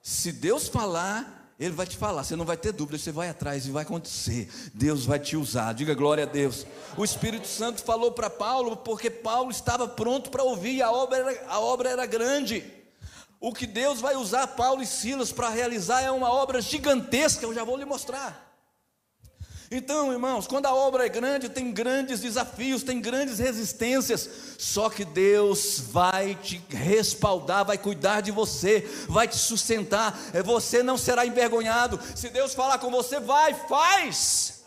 Speaker 2: Se Deus falar, Ele vai te falar, você não vai ter dúvida, você vai atrás e vai acontecer. Deus vai te usar, diga glória a Deus. O Espírito Santo falou para Paulo, porque Paulo estava pronto para ouvir, e a obra era grande. O que Deus vai usar Paulo e Silas para realizar é uma obra gigantesca, eu já vou lhe mostrar. Então, irmãos, quando a obra é grande, tem grandes desafios, tem grandes resistências, só que Deus vai te respaldar, vai cuidar de você, vai te sustentar, você não será envergonhado. Se Deus falar com você, vai, faz.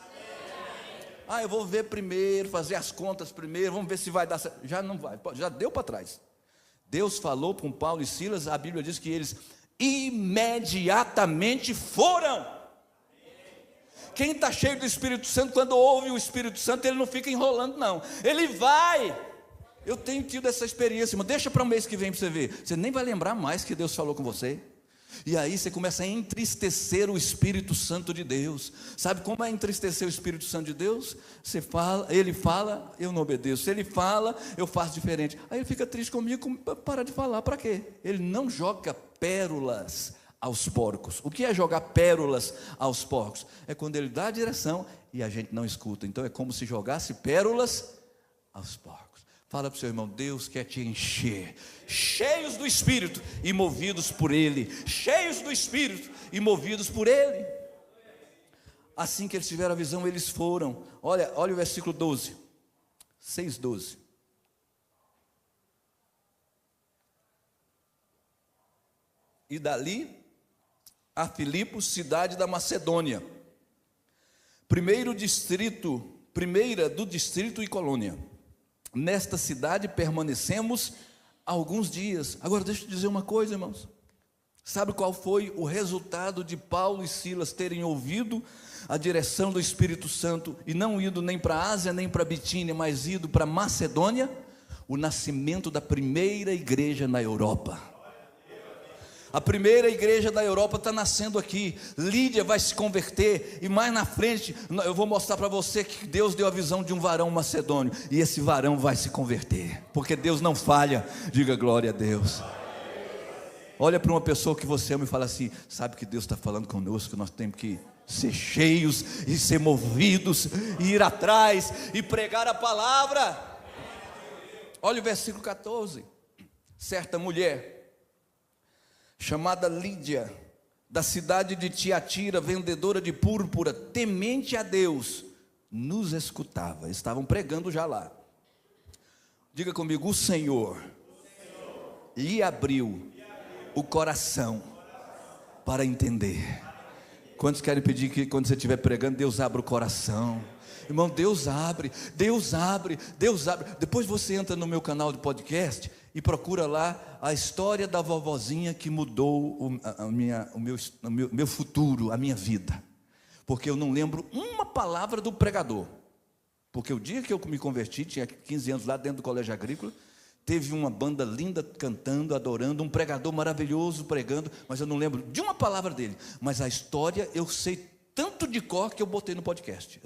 Speaker 2: Eu vou ver primeiro, fazer as contas primeiro, vamos ver se vai dar certo. Já não vai, já deu para trás. Deus falou com Paulo e Silas, a Bíblia diz que eles imediatamente foram. Quem está cheio do Espírito Santo, quando ouve o Espírito Santo, ele não fica enrolando não, ele vai. Eu tenho tido essa experiência, mas deixa para o mês que vem para você ver, você nem vai lembrar mais que Deus falou com você. E aí você começa a entristecer o Espírito Santo de Deus. Sabe como é entristecer o Espírito Santo de Deus? Você fala, ele fala, eu não obedeço. Ele fala, eu faço diferente. Aí ele fica triste comigo, para de falar, para quê? Ele não joga pérolas aos porcos. O que é jogar pérolas aos porcos? É quando ele dá a direção e a gente não escuta. Então é como se jogasse pérolas aos porcos. Fala para o seu irmão, Deus quer te encher, cheios do Espírito e movidos por Ele, cheios do Espírito e movidos por Ele. Assim que eles tiveram a visão, eles foram. Olha o versículo 12, 6:12. E dali a Filipos, cidade da Macedônia, primeira do distrito e colônia. Nesta cidade permanecemos alguns dias. Agora deixa eu dizer uma coisa, irmãos. Sabe qual foi o resultado de Paulo e Silas terem ouvido a direção do Espírito Santo e não ido nem para a Ásia, nem para a Bitínia, mas ido para a Macedônia? O nascimento da primeira igreja na Europa. A primeira igreja da Europa está nascendo aqui. Lídia vai se converter, e mais na frente eu vou mostrar para você que Deus deu a visão de um varão macedônio, e esse varão vai se converter, porque Deus não falha. Diga glória a Deus. Olha para uma pessoa que você ama e fala assim, sabe que Deus está falando conosco, nós temos que ser cheios e ser movidos, e ir atrás e pregar a palavra. Olha o versículo 14. Certa mulher chamada Lídia, da cidade de Tiatira, vendedora de púrpura, temente a Deus, nos escutava. Estavam pregando já lá. Diga comigo, o Senhor lhe abriu o coração para entender. Quantos querem pedir que quando você estiver pregando, Deus abra o coração? Irmão, Deus abre. Depois você entra no meu canal de podcast e procura lá a história da vovozinha que mudou o meu futuro, a minha vida. Porque eu não lembro uma palavra do pregador. Porque o dia que eu me converti, tinha 15 anos lá dentro do colégio agrícola, teve uma banda linda cantando, adorando, um pregador maravilhoso pregando, mas eu não lembro de uma palavra dele. Mas a história eu sei tanto de cor que eu botei no podcast.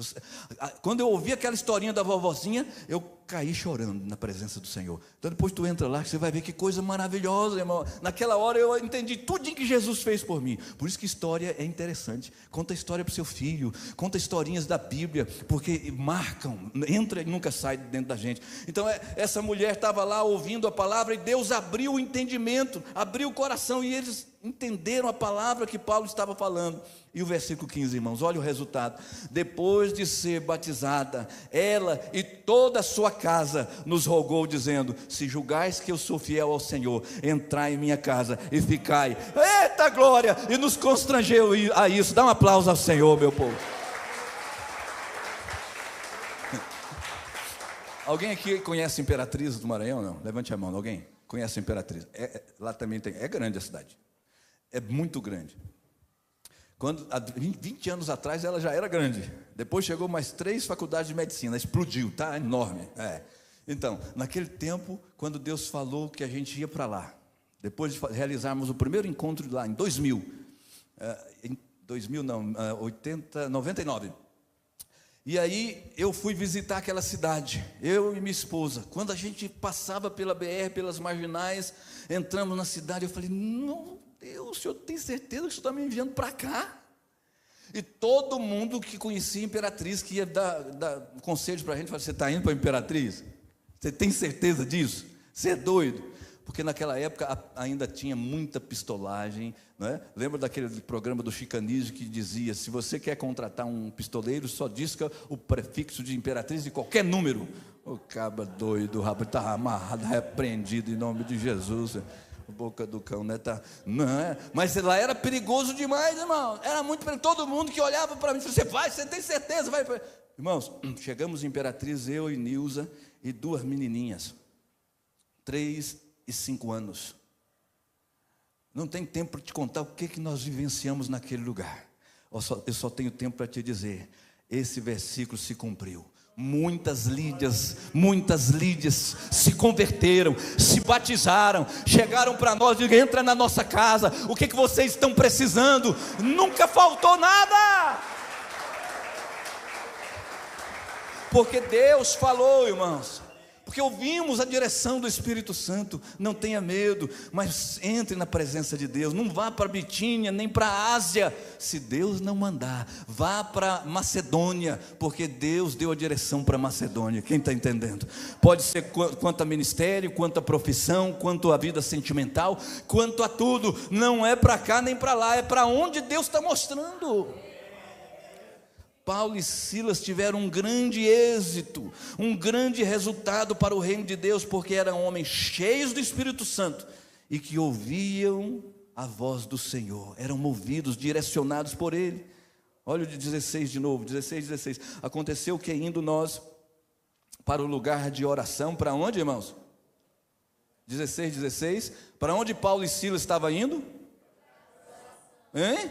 Speaker 2: Quando eu ouvi aquela historinha da vovozinha, eu caí chorando na presença do Senhor. Então depois tu entra lá, você vai ver que coisa maravilhosa, irmão. Naquela hora eu entendi tudo que Jesus fez por mim. Por isso que história é interessante. Conta a história para o seu filho, conta historinhas da Bíblia, porque marcam, entra e nunca sai de dentro da gente. Então essa mulher estava lá ouvindo a palavra, e Deus abriu o entendimento, abriu o coração, e eles entenderam a palavra que Paulo estava falando. E o versículo 15, irmãos, olha o resultado. Depois de ser batizada, ela e toda a sua casa nos rogou, dizendo: se julgais que eu sou fiel ao Senhor, entrai em minha casa e ficai. Eita glória! E nos constrangeu a isso. Dá um aplauso ao Senhor, meu povo. Alguém aqui conhece a Imperatriz do Maranhão? Não? Levante a mão. Alguém conhece a Imperatriz? Lá também tem. É grande a cidade. É muito grande. Há 20 anos atrás ela já era grande. Depois chegou mais 3 faculdades de medicina. Explodiu, tá? Enorme. Então, naquele tempo, quando Deus falou que a gente ia para lá, depois de realizarmos o primeiro encontro lá em 2000, 99. E aí eu fui visitar aquela cidade, eu e minha esposa. Quando a gente passava pela BR, pelas marginais, entramos na cidade, eu falei: não, Deus, o Senhor tem certeza que o Senhor está me enviando para cá? E todo mundo que conhecia a Imperatriz, que ia dar conselhos para a gente, falava: você está indo para a Imperatriz? Você tem certeza disso? Você é doido? Porque naquela época ainda tinha muita pistolagem, não é? Lembra daquele programa do Chicanísio que dizia: se você quer contratar um pistoleiro, só disca o prefixo de Imperatriz de qualquer número. O caba doido, o rabo estava amarrado, repreendido em nome de Jesus. Boca do cão, né? Não é? Mas lá era perigoso demais, irmão. Era muito perigoso. Todo mundo que olhava para mim, você vai, você tem certeza, vai. Irmãos, chegamos em Imperatriz, eu e Nilza e 2 menininhas, 3 e 5 anos. Não tem tempo para te contar o que nós vivenciamos naquele lugar. Eu só tenho tempo para te dizer: esse versículo se cumpriu. Muitas Lídias se converteram, se batizaram, chegaram para nós e disseram: entra na nossa casa, o que vocês estão precisando? Nunca faltou nada, porque Deus falou, irmãos, porque ouvimos a direção do Espírito Santo. Não tenha medo, mas entre na presença de Deus. Não vá para Bitínia, nem para a Ásia, se Deus não mandar. Vá para Macedônia, porque Deus deu a direção para Macedônia. Quem está entendendo? Pode ser quanto a ministério, quanto a profissão, quanto a vida sentimental, quanto a tudo. Não é para cá nem para lá, é para onde Deus está mostrando. Paulo e Silas tiveram um grande êxito, um grande resultado para o reino de Deus, porque eram homens cheios do Espírito Santo e que ouviam a voz do Senhor, eram movidos, direcionados por Ele. Olha o de 16 de novo, 16. Aconteceu que indo nós para o lugar de oração, para onde, irmãos? 16, para onde Paulo e Silas estavam indo? Hein?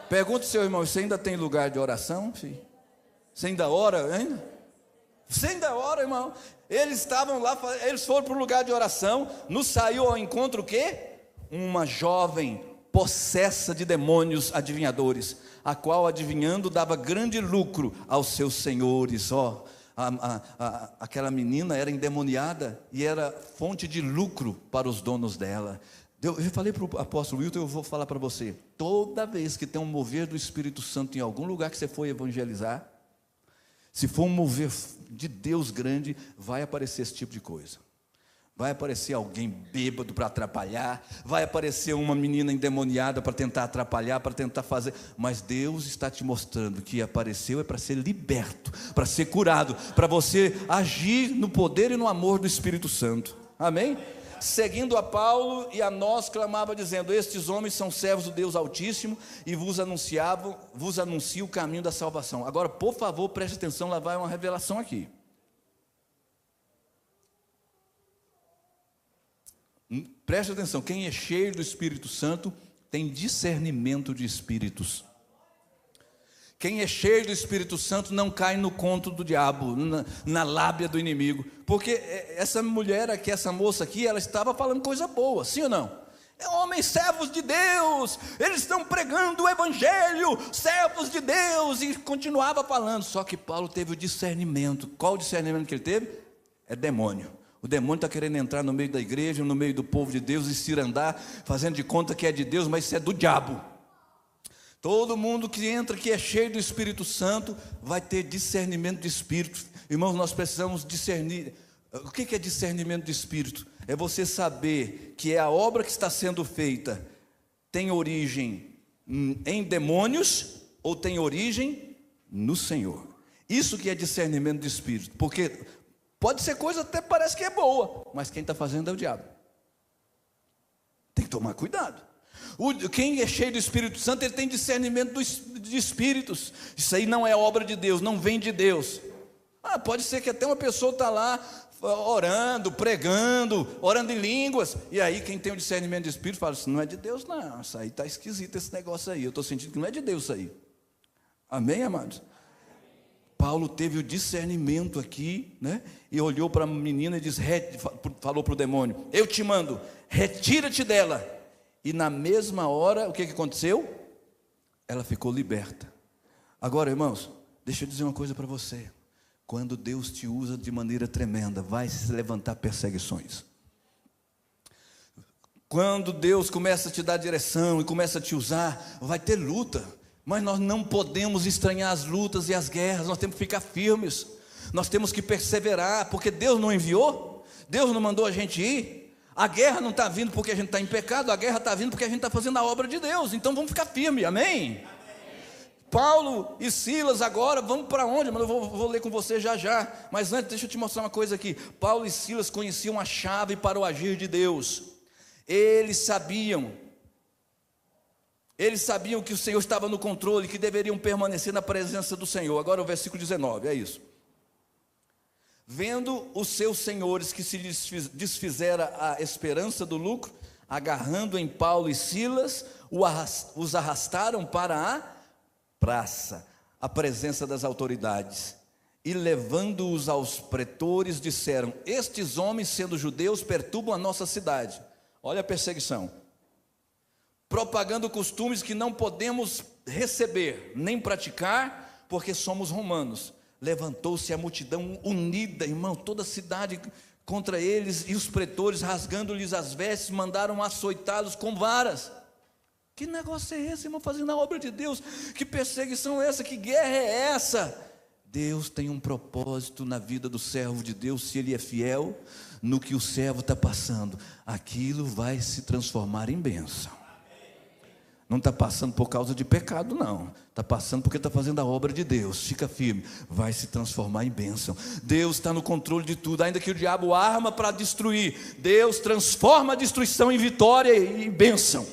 Speaker 2: Pergunta ao seu irmão: você ainda tem lugar de oração, filho? Você ainda ora ainda? Você ainda ora, irmão? Eles estavam lá, eles foram para o lugar de oração. Nos saiu ao encontro o quê? Uma jovem possessa de demônios adivinhadores, a qual, adivinhando, dava grande lucro aos seus senhores. Aquela menina era endemoniada e era fonte de lucro para os donos dela. Eu falei para o apóstolo Wilton, eu vou falar para você: toda vez que tem um mover do Espírito Santo em algum lugar que você for evangelizar, se for um mover de Deus grande, vai aparecer esse tipo de coisa. Vai aparecer alguém bêbado para atrapalhar, vai aparecer uma menina endemoniada para tentar atrapalhar, para tentar fazer, mas Deus está te mostrando que apareceu é para ser liberto, para ser curado, para você agir no poder e no amor do Espírito Santo. Amém? Seguindo a Paulo e a nós, clamava dizendo: estes homens são servos do Deus Altíssimo e vos anuncio o caminho da salvação. Agora, por favor, preste atenção, lá vai uma revelação aqui. Preste atenção: quem é cheio do Espírito Santo tem discernimento de espíritos. Quem é cheio do Espírito Santo não cai no conto do diabo, na lábia do inimigo. Porque essa mulher aqui, essa moça aqui, ela estava falando coisa boa, sim ou não? É homens servos de Deus, eles estão pregando o Evangelho, servos de Deus, e continuava falando. Só que Paulo teve o discernimento. Qual o discernimento que ele teve? É demônio. O demônio está querendo entrar no meio da igreja, no meio do povo de Deus, e se andar, fazendo de conta que é de Deus, mas isso é do diabo. Todo mundo que entra, que é cheio do Espírito Santo, vai ter discernimento de espírito. Irmãos, nós precisamos discernir. O que é discernimento de espírito? É você saber que é a obra que está sendo feita tem origem em demônios ou tem origem no Senhor. Isso que é discernimento de espírito, porque pode ser coisa até parece que é boa, mas quem está fazendo é o diabo. Tem que tomar cuidado. Quem é cheio do Espírito Santo, ele tem discernimento de espíritos. Isso aí não é obra de Deus, não vem de Deus. Pode ser que até uma pessoa está lá orando, pregando, orando em línguas, e aí quem tem o discernimento de espírito fala assim, não é de Deus não, isso aí está esquisito esse negócio aí, eu estou sentindo que não é de Deus isso aí. Amém, amados? Paulo teve o discernimento aqui, né? E olhou para a menina e disse, falou para o demônio, eu te mando, retira-te dela. E na mesma hora, o que aconteceu? Ela ficou liberta. Agora, irmãos, deixa eu dizer uma coisa para você. Quando Deus te usa de maneira tremenda, vai se levantar perseguições. Quando Deus começa a te dar direção e começa a te usar, vai ter luta. Mas nós não podemos estranhar as lutas e as guerras, nós temos que ficar firmes. Nós temos que perseverar, porque Deus não enviou, Deus não mandou a gente ir. A guerra não está vindo porque a gente está em pecado, a guerra está vindo porque a gente está fazendo a obra de Deus. Então vamos ficar firmes, amém? Paulo e Silas agora, vamos para onde? Mas eu vou ler com você já. Mas antes, deixa eu te mostrar uma coisa aqui. Paulo e Silas conheciam a chave para o agir de Deus. Eles sabiam que o Senhor estava no controle, que deveriam permanecer na presença do Senhor. Agora o versículo 19, é isso. Vendo os seus senhores que se desfizera a esperança do lucro, agarrando em Paulo e Silas, os arrastaram para a praça, a presença das autoridades, e levando-os aos pretores, disseram, estes homens, sendo judeus, perturbam a nossa cidade. Olha a perseguição, propagando costumes que não podemos receber, nem praticar, porque somos romanos. Levantou-se a multidão unida, irmão, toda a cidade contra eles, e os pretores, rasgando-lhes as vestes, mandaram açoitá-los com varas. Que negócio é esse, irmão, fazendo a obra de Deus? Que perseguição é essa? Que guerra é essa? Deus tem um propósito na vida do servo de Deus. Se ele é fiel no que o servo está passando, aquilo vai se transformar em bênção. Não está passando por causa de pecado, não. Está passando porque está fazendo a obra de Deus. Fica firme, vai se transformar em bênção. Deus está no controle de tudo. Ainda que o diabo arma para destruir, Deus transforma a destruição em vitória e bênção.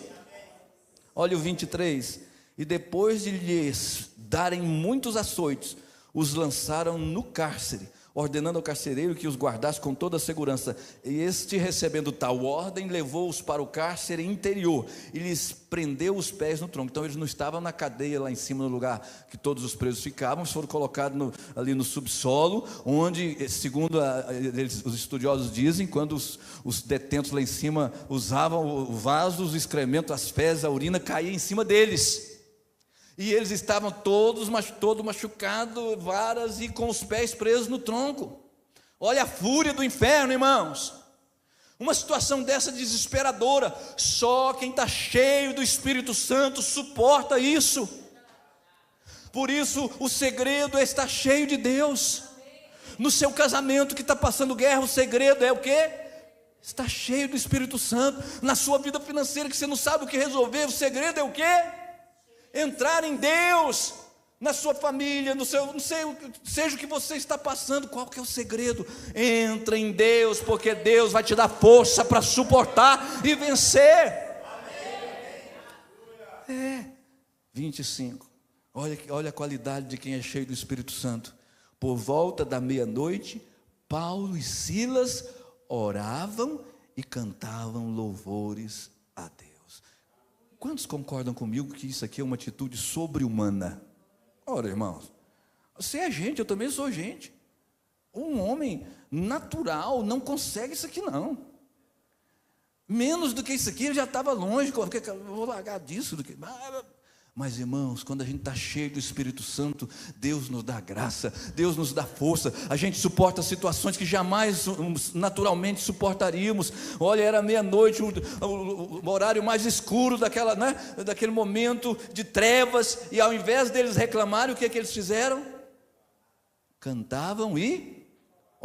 Speaker 2: Olha o 23, e depois de lhes darem muitos açoites, os lançaram no cárcere, ordenando ao carcereiro que os guardasse com toda a segurança. E este, recebendo tal ordem, levou-os para o cárcere interior, e lhes prendeu os pés no tronco. Então eles não estavam na cadeia lá em cima, no lugar que todos os presos ficavam, eles foram colocados ali no subsolo, onde, segundo os estudiosos dizem, quando os detentos lá em cima usavam o vaso, os excrementos, as fezes, a urina caía em cima deles. E eles estavam todos machucados, varas e com os pés presos no tronco. Olha a fúria do inferno, irmãos. Uma situação dessa desesperadora. Só quem está cheio do Espírito Santo suporta isso. Por isso o segredo é estar cheio de Deus. No seu casamento que está passando guerra, o segredo é o quê? Estar cheio do Espírito Santo. Na sua vida financeira que você não sabe o que resolver, o segredo é o quê? Entrar em Deus, na sua família, não sei, seja o que você está passando, qual que é o segredo? Entra em Deus, porque Deus vai te dar força para suportar e vencer. 25, olha a qualidade de quem é cheio do Espírito Santo. Por volta da meia-noite, Paulo e Silas oravam e cantavam louvores a Deus. Quantos concordam comigo que isso aqui é uma atitude sobre-humana? Ora, irmãos, você é gente, eu também sou gente. Um homem natural não consegue isso aqui não. Menos do que isso aqui, ele já estava longe, vou largar disso. Mas, irmãos, quando a gente está cheio do Espírito Santo, Deus nos dá graça, Deus nos dá força, a gente suporta situações que jamais naturalmente suportaríamos. Olha, era meia-noite, o horário mais escuro daquele momento de trevas, e ao invés deles reclamarem, o que é que eles fizeram? Cantavam e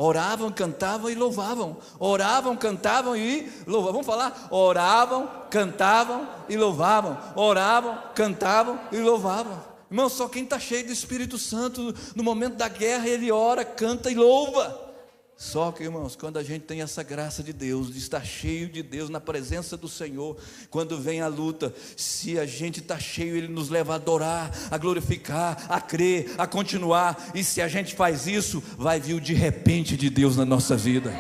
Speaker 2: Oravam, cantavam e louvavam. Oravam, cantavam e louvavam. Vamos falar? Oravam, cantavam e louvavam. Oravam, cantavam e louvavam. Irmão, só quem está cheio do Espírito Santo, no momento da guerra, ele ora, canta e louva. Só que, irmãos, quando a gente tem essa graça de Deus, de estar cheio de Deus, na presença do Senhor, quando vem a luta, se a gente está cheio, Ele nos leva a adorar, a glorificar, a crer, a continuar. E se a gente faz isso, vai vir o de repente de Deus na nossa vida.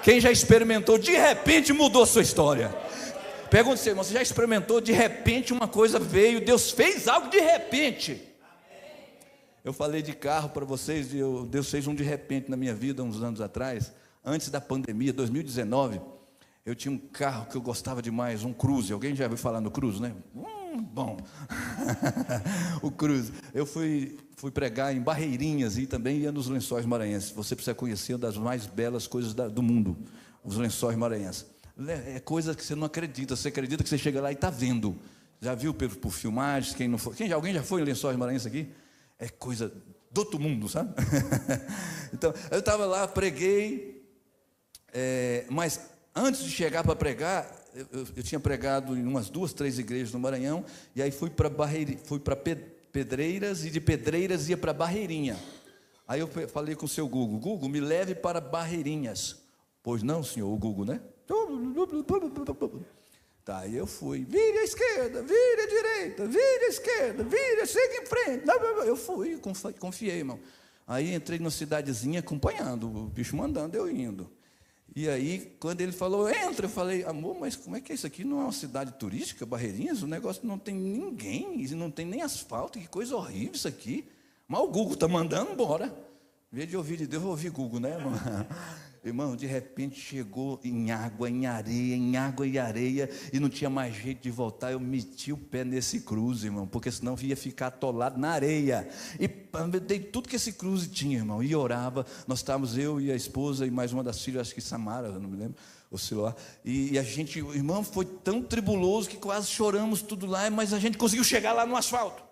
Speaker 2: Quem já experimentou, de repente mudou a sua história. Pergunta se, irmão, você já experimentou, de repente uma coisa veio, Deus fez algo de repente. Eu falei de carro para vocês, Deus fez um de repente na minha vida, uns anos atrás, antes da pandemia, 2019, eu tinha um carro que eu gostava demais, um Cruze. Alguém já ouviu falar no Cruze, né? Bom, o Cruze. Eu fui pregar em Barreirinhas e também ia nos Lençóis Maranhenses. Você precisa conhecer uma das mais belas coisas do mundo, os Lençóis Maranhenses. É coisa que você não acredita, você acredita que você chega lá e está vendo. Já viu por filmagens, quem não foi? Alguém já foi em Lençóis Maranhenses aqui? É coisa do outro mundo, sabe? Então, eu estava lá, preguei, mas antes de chegar para pregar, eu tinha pregado em umas 2, 3 igrejas no Maranhão, e aí fui para Pedreiras, e de Pedreiras ia para Barreirinha. Aí eu falei com o seu Google, Google, me leve para Barreirinhas. Pois não, senhor, o Google, né? Tá, aí eu fui, vire à esquerda, vire à direita, vire à esquerda, vire, siga em frente. Eu fui, confiei, irmão. Aí entrei numa cidadezinha acompanhando, o bicho mandando, eu indo. E aí, quando ele falou, entra, eu falei, amor, mas como é que é isso aqui? Não é uma cidade turística, Barreirinhas? O negócio não tem ninguém, não tem nem asfalto, que coisa horrível isso aqui. Mas o Google está mandando, bora. Em vez de ouvir de Deus, eu ouvi Google, né, irmão? Irmão, de repente chegou em água e areia, e não tinha mais jeito de voltar. Eu meti o pé nesse Cruze, irmão, porque senão ia ficar atolado na areia. E dei tudo que esse Cruze tinha, irmão, e orava. Nós estávamos, eu e a esposa, e mais uma das filhas, acho que Samara, eu não me lembro, o celular. E a gente, irmão, foi tão tribuloso que quase choramos tudo lá, mas a gente conseguiu chegar lá no asfalto,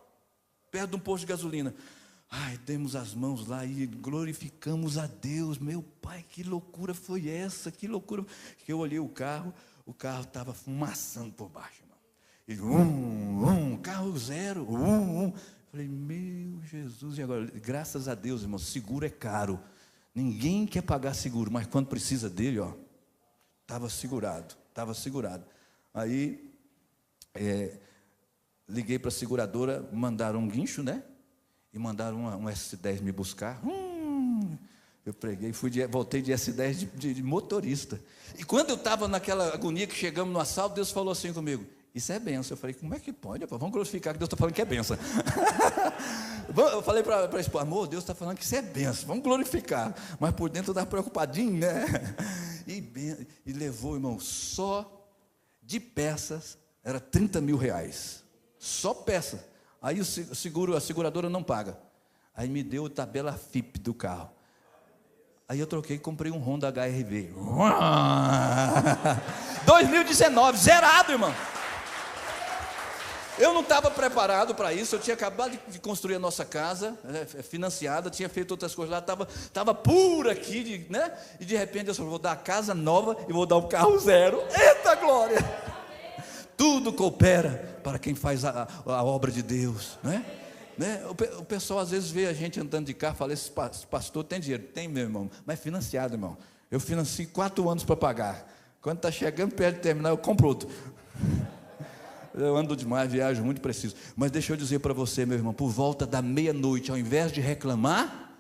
Speaker 2: perto de um posto de gasolina. Ai, demos as mãos lá e glorificamos a Deus. Meu pai, que loucura foi essa? Que loucura. Que eu olhei o carro estava fumaçando por baixo, irmão. E carro zero, Falei, meu Jesus, e agora? Graças a Deus, irmão, seguro é caro. Ninguém quer pagar seguro, mas quando precisa dele, estava segurado. Aí, liguei para a seguradora, mandaram um guincho, né? E mandaram um S10 me buscar. Eu preguei, voltei de S10 de motorista. E quando eu estava naquela agonia que chegamos no assalto, Deus falou assim comigo, isso é benção. Eu falei, como é que pode? Vamos glorificar que Deus está falando que é benção. Eu falei para a esposa, amor, Deus está falando que isso é benção, vamos glorificar. Mas por dentro eu estava preocupadinho, né? E levou, irmão, só de peças, era 30 mil reais. Só peça. Aí a seguradora não paga. Aí me deu a tabela FIP do carro. Aí eu troquei e comprei um Honda HR-V. 2019, zerado, irmão. Eu não estava preparado para isso. Eu tinha acabado de construir a nossa casa, financiada, tinha feito outras coisas lá, estava pura aqui, né? E de repente eu falei, vou dar a casa nova e vou dar um carro zero. Eita glória! Tudo coopera para quem faz a obra de Deus, né? O pessoal às vezes vê a gente andando de carro, fala, esse pastor tem dinheiro. Tem, meu irmão, mas financiado, irmão. Eu financiei 4 anos para pagar. Quando está chegando perto de terminar, eu compro outro. Eu ando demais, viajo muito preciso. Mas deixa eu dizer para você, meu irmão, por volta da meia-noite, ao invés de reclamar,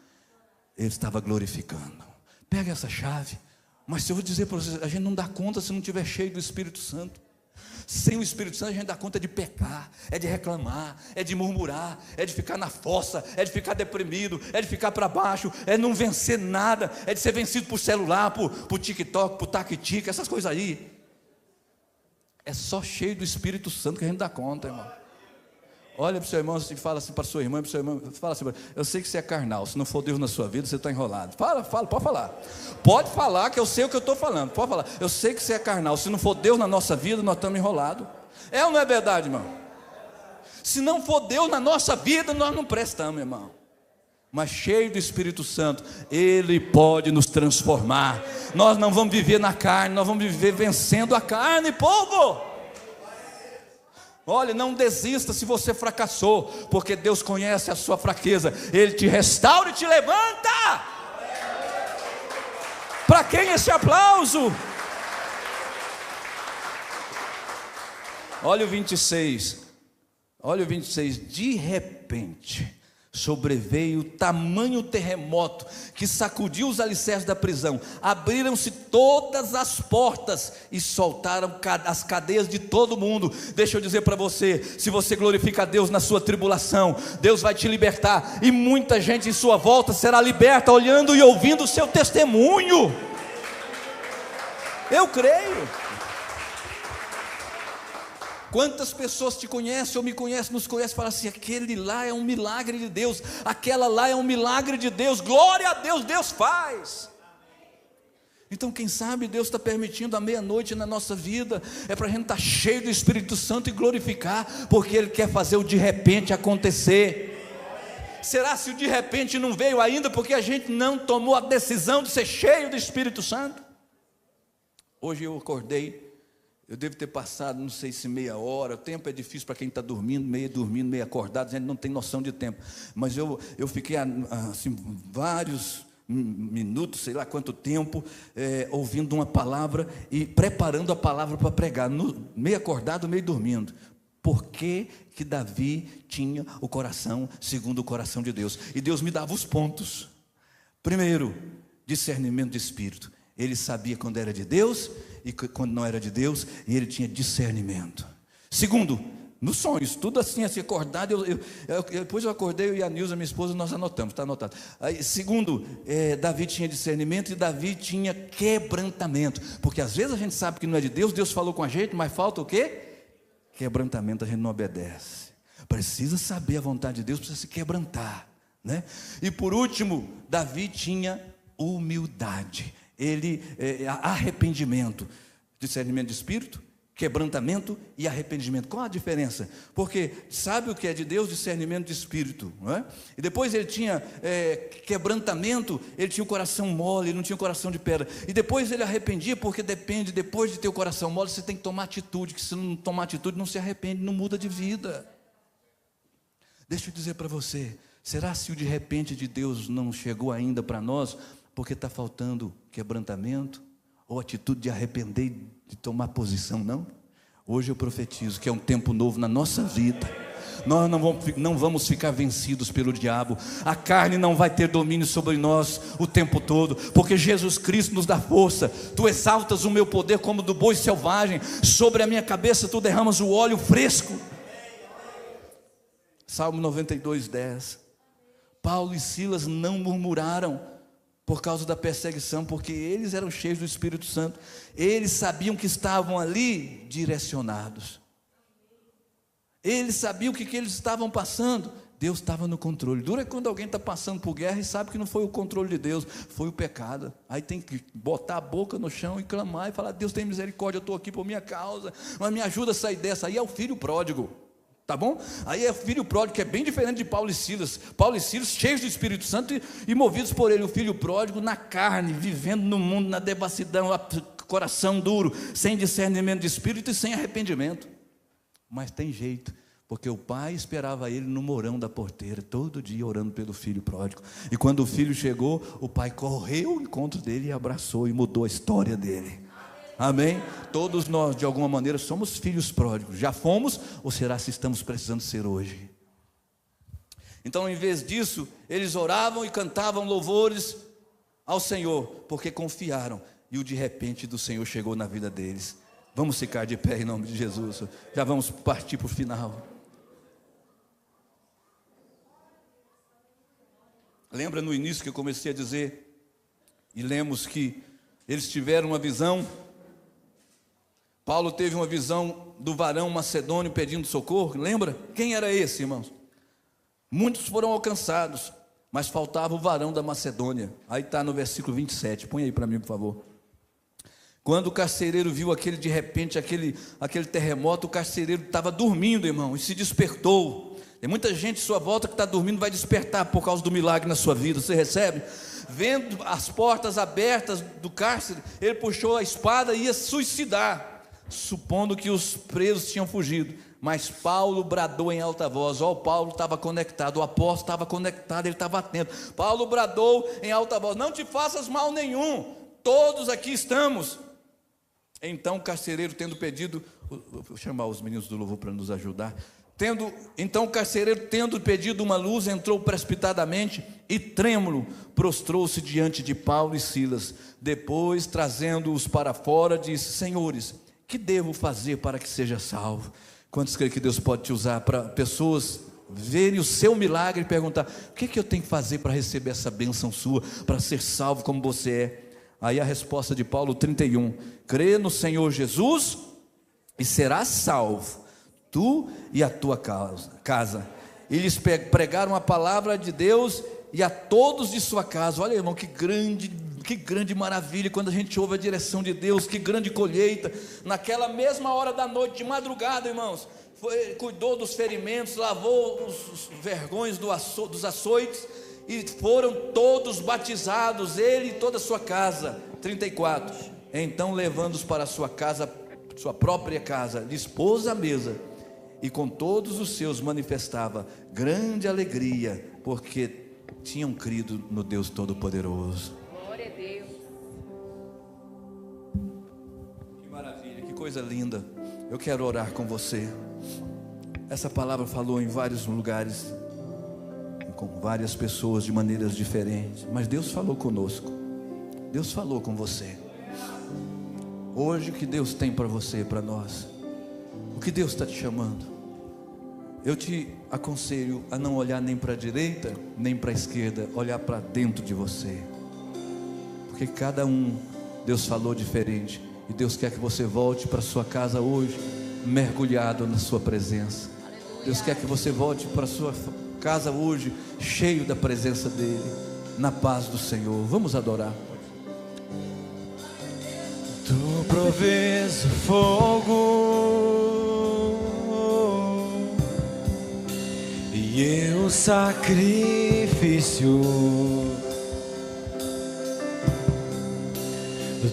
Speaker 2: ele estava glorificando. Pega essa chave. Mas se eu vou dizer para vocês, a gente não dá conta se não estiver cheio do Espírito Santo. Sem o Espírito Santo a gente dá conta de pecar, é de reclamar, é de murmurar, é de ficar na fossa, é de ficar deprimido, é de ficar para baixo, é de não vencer nada, é de ser vencido por celular, por TikTok, por taquitica, essas coisas aí. É só cheio do Espírito Santo que a gente dá conta, irmão. Olha para o seu irmão e fala assim para a sua irmã, para o seu irmão, fala assim, eu sei que você é carnal, se não for Deus na sua vida, você está enrolado. Fala, pode falar. Pode falar que eu sei o que eu estou falando, pode falar. Eu sei que você é carnal, se não for Deus na nossa vida, nós estamos enrolados. É ou não é verdade, irmão? Se não for Deus na nossa vida, nós não prestamos, irmão. mas cheio do Espírito Santo, Ele pode nos transformar. Nós não vamos viver na carne, nós vamos viver vencendo a carne, povo. Olha, não desista se você fracassou, porque Deus conhece a sua fraqueza, Ele te restaura e te levanta. Para quem esse aplauso? Olha o 26, de repente sobreveio tamanho terremoto que sacudiu os alicerces da prisão, abriram-se todas as portas e soltaram as cadeias de todo mundo. Deixa eu dizer para você, se você glorifica a Deus na sua tribulação, Deus vai te libertar, e muita gente em sua volta será liberta, olhando e ouvindo o seu testemunho. Eu creio. Quantas pessoas te conhecem ou me conhecem, nos conhecem, falam assim: aquele lá é um milagre de Deus, aquela lá é um milagre de Deus, glória a Deus, Deus faz. Então quem sabe Deus está permitindo a meia-noite na nossa vida, é para a gente estar cheio do Espírito Santo e glorificar, porque Ele quer fazer o de repente acontecer. Será se o de repente não veio ainda, porque a gente não tomou a decisão de ser cheio do Espírito Santo? Hoje eu acordei, eu devo ter passado, não sei se meia hora. O tempo é difícil para quem está dormindo, meio acordado, a gente não tem noção de tempo. Mas eu fiquei assim, vários minutos, sei lá quanto tempo, ouvindo uma palavra e preparando a palavra para pregar, meio acordado, meio dormindo. Por que que Davi tinha o coração segundo o coração de Deus? E Deus me dava os pontos. Primeiro, discernimento de espírito. Ele sabia quando era de Deus e quando não era de Deus, e ele tinha discernimento. Segundo, nos sonhos, tudo assim acordado. Depois eu acordei, eu e a Nilza, minha esposa, nós anotamos, está anotado. Aí, segundo, Davi tinha discernimento e Davi tinha quebrantamento, porque às vezes a gente sabe que não é de Deus, Deus falou com a gente, mas falta o quê? Quebrantamento, a gente não obedece. Precisa saber a vontade de Deus, precisa se quebrantar, né? E por último, Davi tinha humildade. Arrependimento, discernimento de espírito, quebrantamento e arrependimento. Qual a diferença? Porque sabe o que é de Deus, discernimento de espírito, não é? E depois ele tinha quebrantamento, ele tinha o coração mole, ele não tinha o coração de pedra. E depois ele arrependia, porque depende, depois de ter o coração mole, você tem que tomar atitude, que se não tomar atitude, não se arrepende, não muda de vida. Deixa eu dizer para você, será se o de repente de Deus não chegou ainda para nós, porque está faltando quebrantamento, ou atitude de arrepender e de tomar posição, não? Hoje eu profetizo que é um tempo novo na nossa vida. Nós não vamos ficar vencidos pelo diabo. A carne não vai ter domínio sobre nós o tempo todo, porque Jesus Cristo nos dá força. Tu exaltas o meu poder como do boi selvagem, sobre a minha cabeça tu derramas o óleo fresco. Salmo 92, 10. Paulo e Silas não murmuraram por causa da perseguição, porque eles eram cheios do Espírito Santo. Eles sabiam que estavam ali direcionados. Eles sabiam o que eles estavam passando. Deus estava no controle. Dura quando alguém está passando por guerra e sabe que não foi o controle de Deus, foi o pecado. Aí tem que botar a boca no chão e clamar e falar: Deus tem misericórdia, eu estou aqui por minha causa, mas me ajuda a sair dessa. Aí é o filho pródigo. Tá bom? Aí é o filho pródigo, que é bem diferente de Paulo e Silas. Paulo e Silas cheios do Espírito Santo e movidos por ele. O filho pródigo na carne, vivendo no mundo, na devassidão, coração duro, sem discernimento de espírito e sem arrependimento. Mas tem jeito, porque o pai esperava ele no morão da porteira, todo dia orando pelo filho pródigo. E quando o filho chegou, o pai correu ao encontro dele e abraçou e mudou a história dele. Amém? Todos nós, de alguma maneira, somos filhos pródigos. Já fomos, ou será se estamos precisando ser hoje? Então, em vez disso, eles oravam e cantavam louvores ao Senhor, porque confiaram, e o de repente do Senhor chegou na vida deles. Vamos ficar de pé em nome de Jesus. Já vamos partir para o final. Lembra no início que eu comecei a dizer, e lemos que eles tiveram uma visão. Paulo teve uma visão do varão macedônio pedindo socorro, lembra? Quem era esse, irmãos? Muitos foram alcançados, mas faltava o varão da Macedônia. Aí está no versículo 27, põe aí para mim, por favor. Quando o carcereiro viu aquele terremoto, o carcereiro estava dormindo, irmão, e se despertou. Tem muita gente à sua volta que está dormindo, vai despertar por causa do milagre na sua vida. Você recebe? Vendo as portas abertas do cárcere, ele puxou a espada e ia suicidar, supondo que os presos tinham fugido. Mas Paulo bradou em alta voz. Ó, Paulo estava conectado, o apóstolo estava conectado, ele estava atento. Paulo bradou em alta voz: não te faças mal nenhum, todos aqui estamos. Então o carcereiro, tendo pedido, vou chamar os meninos do louvor para nos ajudar. Então o carcereiro, tendo pedido uma luz, entrou precipitadamente e, trêmulo, prostrou-se diante de Paulo e Silas. Depois, trazendo-os para fora, disse: senhores, que devo fazer para que seja salvo? Quantos creem que Deus pode te usar para pessoas verem o seu milagre e perguntar: o que eu tenho que fazer para receber essa bênção sua, para ser salvo como você é? Aí a resposta de Paulo, 31: crê no Senhor Jesus e serás salvo, tu e a tua casa. E lhes pregaram a palavra de Deus e a todos de sua casa. Olha, irmão, que grande maravilha quando a gente ouve a direção de Deus, que grande colheita. Naquela mesma hora da noite, de madrugada, irmãos, cuidou dos ferimentos, lavou os vergões dos açoites, e foram todos batizados, ele e toda a sua casa. 34: então, levando-os para sua casa, sua própria casa, lhes pôs a mesa, e com todos os seus manifestava grande alegria, porque tinham crido no Deus Todo-Poderoso.
Speaker 3: Glória a Deus.
Speaker 2: Que maravilha, que coisa linda. Eu quero orar com você. Essa palavra falou em vários lugares, com várias pessoas de maneiras diferentes, mas Deus falou conosco. Deus falou com você. Hoje, o que Deus tem para você, para nós? O que Deus está te chamando? Eu te aconselho a não olhar nem para a direita, nem para a esquerda, olhar para dentro de você, porque cada um, Deus falou diferente, e Deus quer que você volte para sua casa hoje, mergulhado na sua presença. Deus quer que você volte para sua casa hoje, cheio da presença dEle, na paz do Senhor. Vamos adorar.
Speaker 4: Tu provês o fogo e eu sacrifício.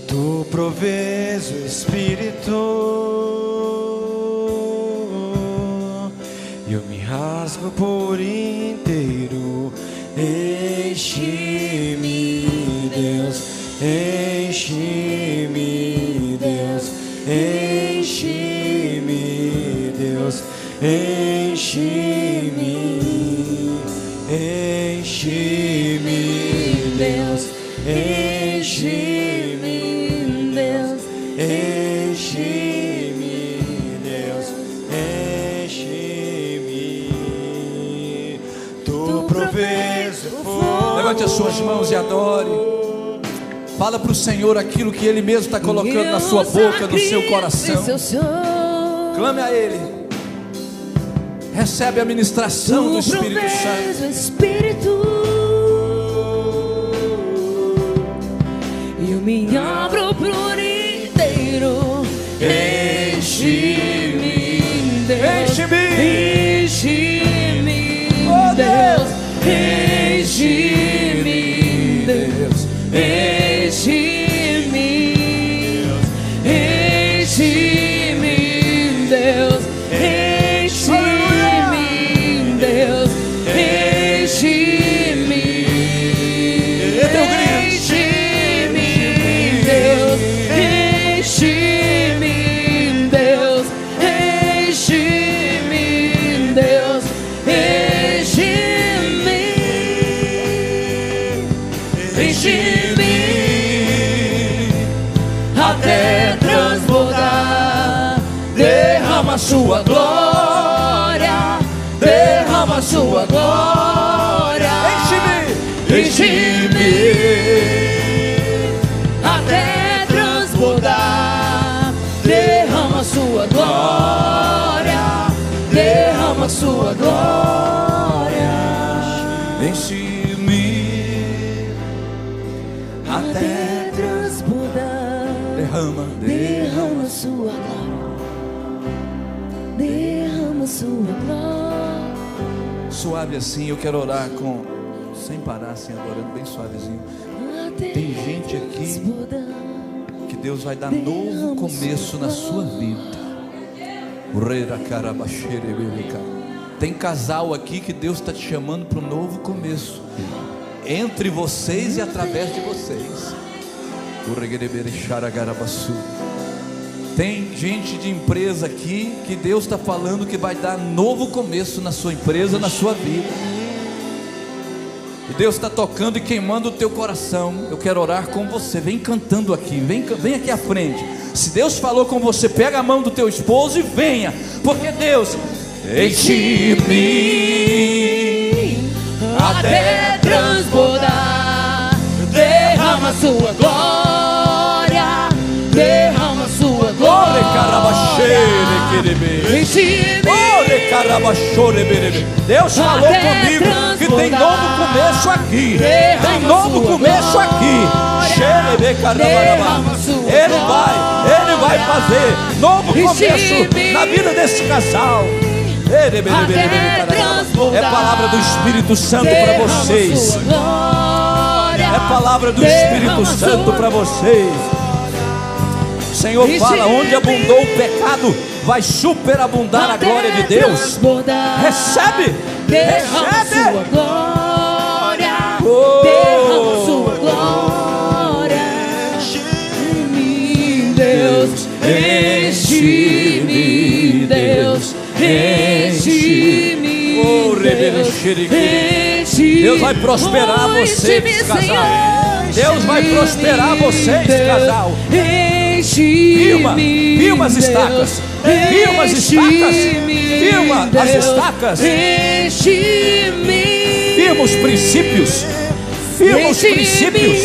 Speaker 4: Tu provês o Espírito e eu me rasgo por inteiro. Enche-me, Deus, enche-me, Deus, enche-me, Deus, enche-me, enche-me, Deus, enche-me, Deus, enche-me, Deus, enche-me. Tu provês o fogo.
Speaker 2: Levante as suas mãos e adore. Fala para o Senhor aquilo que Ele mesmo está colocando na sua boca, no seu coração. Clame a Ele. Recebe a ministração do Espírito Santo.
Speaker 3: E eu me abro por inteiro. Enche-me, Deus,
Speaker 4: Enche-me.
Speaker 3: enche-me,
Speaker 4: Oh,
Speaker 3: Deus, enche-me, Deus, enche-me, enche-me, Deus, enche-me, Deus, enche-me, enche-me, Deus, enche-me, Deus, enche-me, Deus, enche-me, enche-me até transbordar. Derrama sua glória, derrama sua glória.
Speaker 4: Enche-me,
Speaker 3: Enche-me até transbordar. Derrama sua glória, derrama sua glória.
Speaker 2: Enche-me
Speaker 3: Até transbordar.
Speaker 2: derrama,
Speaker 3: Derrama sua glória, derrama sua glória.
Speaker 2: suave assim. Eu quero orar sem parar, assim, adorando bem suavezinho. Tem gente aqui que Deus vai dar novo começo na sua vida. Tem casal aqui que Deus está te chamando para um novo começo, entre vocês e através de vocês. Tem gente de empresa aqui que Deus está falando que vai dar novo começo na sua empresa, na sua vida. E Deus está tocando e queimando o teu coração. Eu quero orar com você. Vem cantando aqui, vem aqui à frente. Se Deus falou com você, pega a mão do teu esposo e venha, porque Deus enche-me
Speaker 3: até transbordar, derrama sua glória, derrama sua glória.
Speaker 2: Deus falou comigo que tem novo começo aqui. Tem novo começo aqui. Ele vai fazer novo começo na vida desse casal. É palavra do Espírito Santo para vocês. É palavra do Espírito Santo para vocês. O Senhor fala: onde abundou o pecado, vai superabundar a glória de Deus. Recebe,
Speaker 3: derrama sua glória, derrama sua glória. Enche-me, Deus, enche-me, Deus, enche-me,
Speaker 2: Deus vai prosperar vocês, casal. Deus vai prosperar vocês, casal. Firma as estacas. Firma as estacas. Firma as estacas. Firma os princípios. Firma os princípios.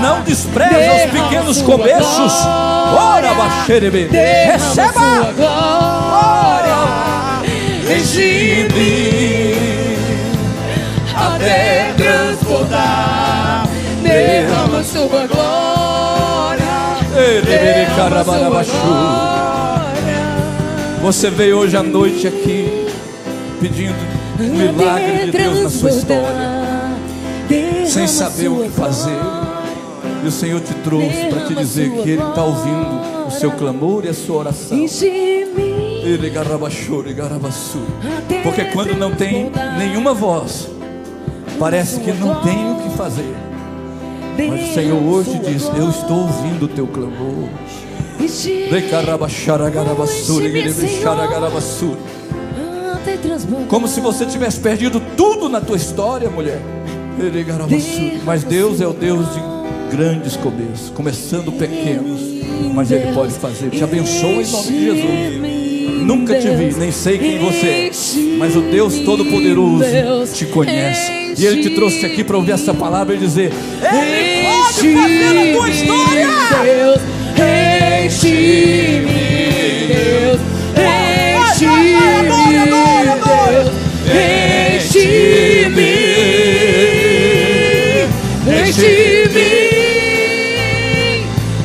Speaker 2: Não despreza os pequenos começos. Receba. Enche-me
Speaker 3: até transbordar, derrama sua glória, derrama sua glória.
Speaker 2: Você veio hoje à noite aqui pedindo um milagre de Deus na sua história, sem saber o que fazer. E o Senhor te trouxe para te dizer que Ele está ouvindo o seu clamor e a sua oração. Porque quando não tem nenhuma voz, parece que não tem o que fazer. Mas o Senhor hoje diz: eu estou ouvindo o teu clamor. Como se você tivesse perdido tudo na tua história, mulher. Mas Deus é o Deus de grandes começos, começando pequenos, mas Ele pode fazer. Te abençoe em nome de Jesus. Nunca te vi, nem sei quem você é, mas o Deus Todo-Poderoso te conhece. E Ele te trouxe aqui para ouvir essa palavra e dizer: Ele pode fazer a tua história.
Speaker 3: Deus, enche-me, Deus, enche-me, Deus, enche-me, enche-me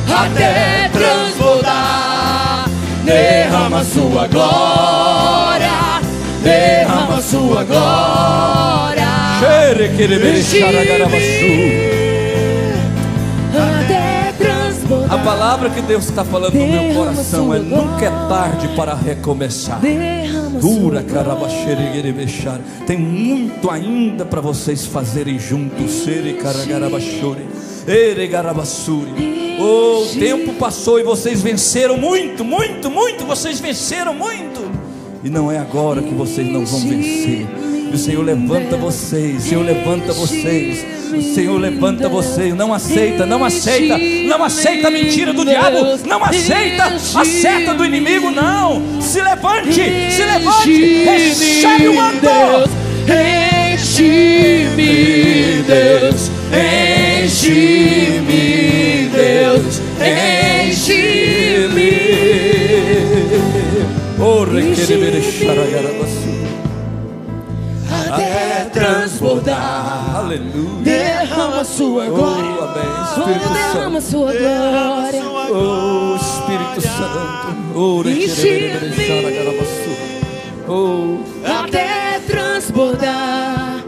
Speaker 3: até transbordar, derrama sua glória, derrama sua glória. Até transbordar.
Speaker 2: A palavra que Deus está falando no meu coração é: nunca é tarde para recomeçar. Tem muito ainda para vocês fazerem juntos. O tempo passou e vocês venceram muito, muito, muito. Vocês venceram muito. E não é agora que vocês não vão vencer. E o Senhor levanta vocês. O Senhor levanta vocês. O Senhor levanta vocês. Não aceita, não aceita, não aceita a mentira do diabo. Não aceita a seta do inimigo. Não. Se levante, se levante. Recebe o andor.
Speaker 3: Enche-me, Deus, enche-me, Deus, enche-me, até transbordar.
Speaker 2: Aleluia.
Speaker 3: Derrama derrama sua glória.
Speaker 2: Oh, amém.
Speaker 3: Oh,
Speaker 2: Espírito
Speaker 3: derrama
Speaker 2: Santo.
Speaker 3: sua glória.
Speaker 2: Oh, Espírito Santo. Oh, oh,
Speaker 3: Até transbordar,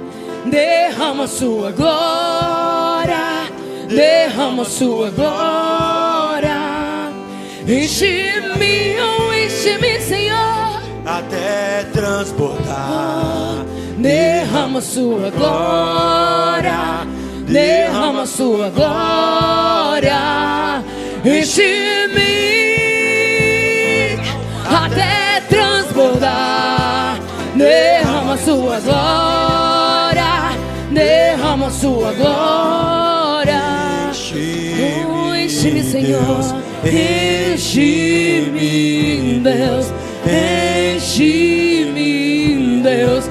Speaker 3: derrama sua glória, derrama sua glória. Enche-me, oh, enche-me, Senhor.
Speaker 4: Até transbordar.
Speaker 3: Derrama sua glória, derrama sua glória. Enche-me até transbordar. Derrama sua glória, derrama sua glória. Oh, enche-me, Senhor. Enche-me, Deus. Enche-me, Deus.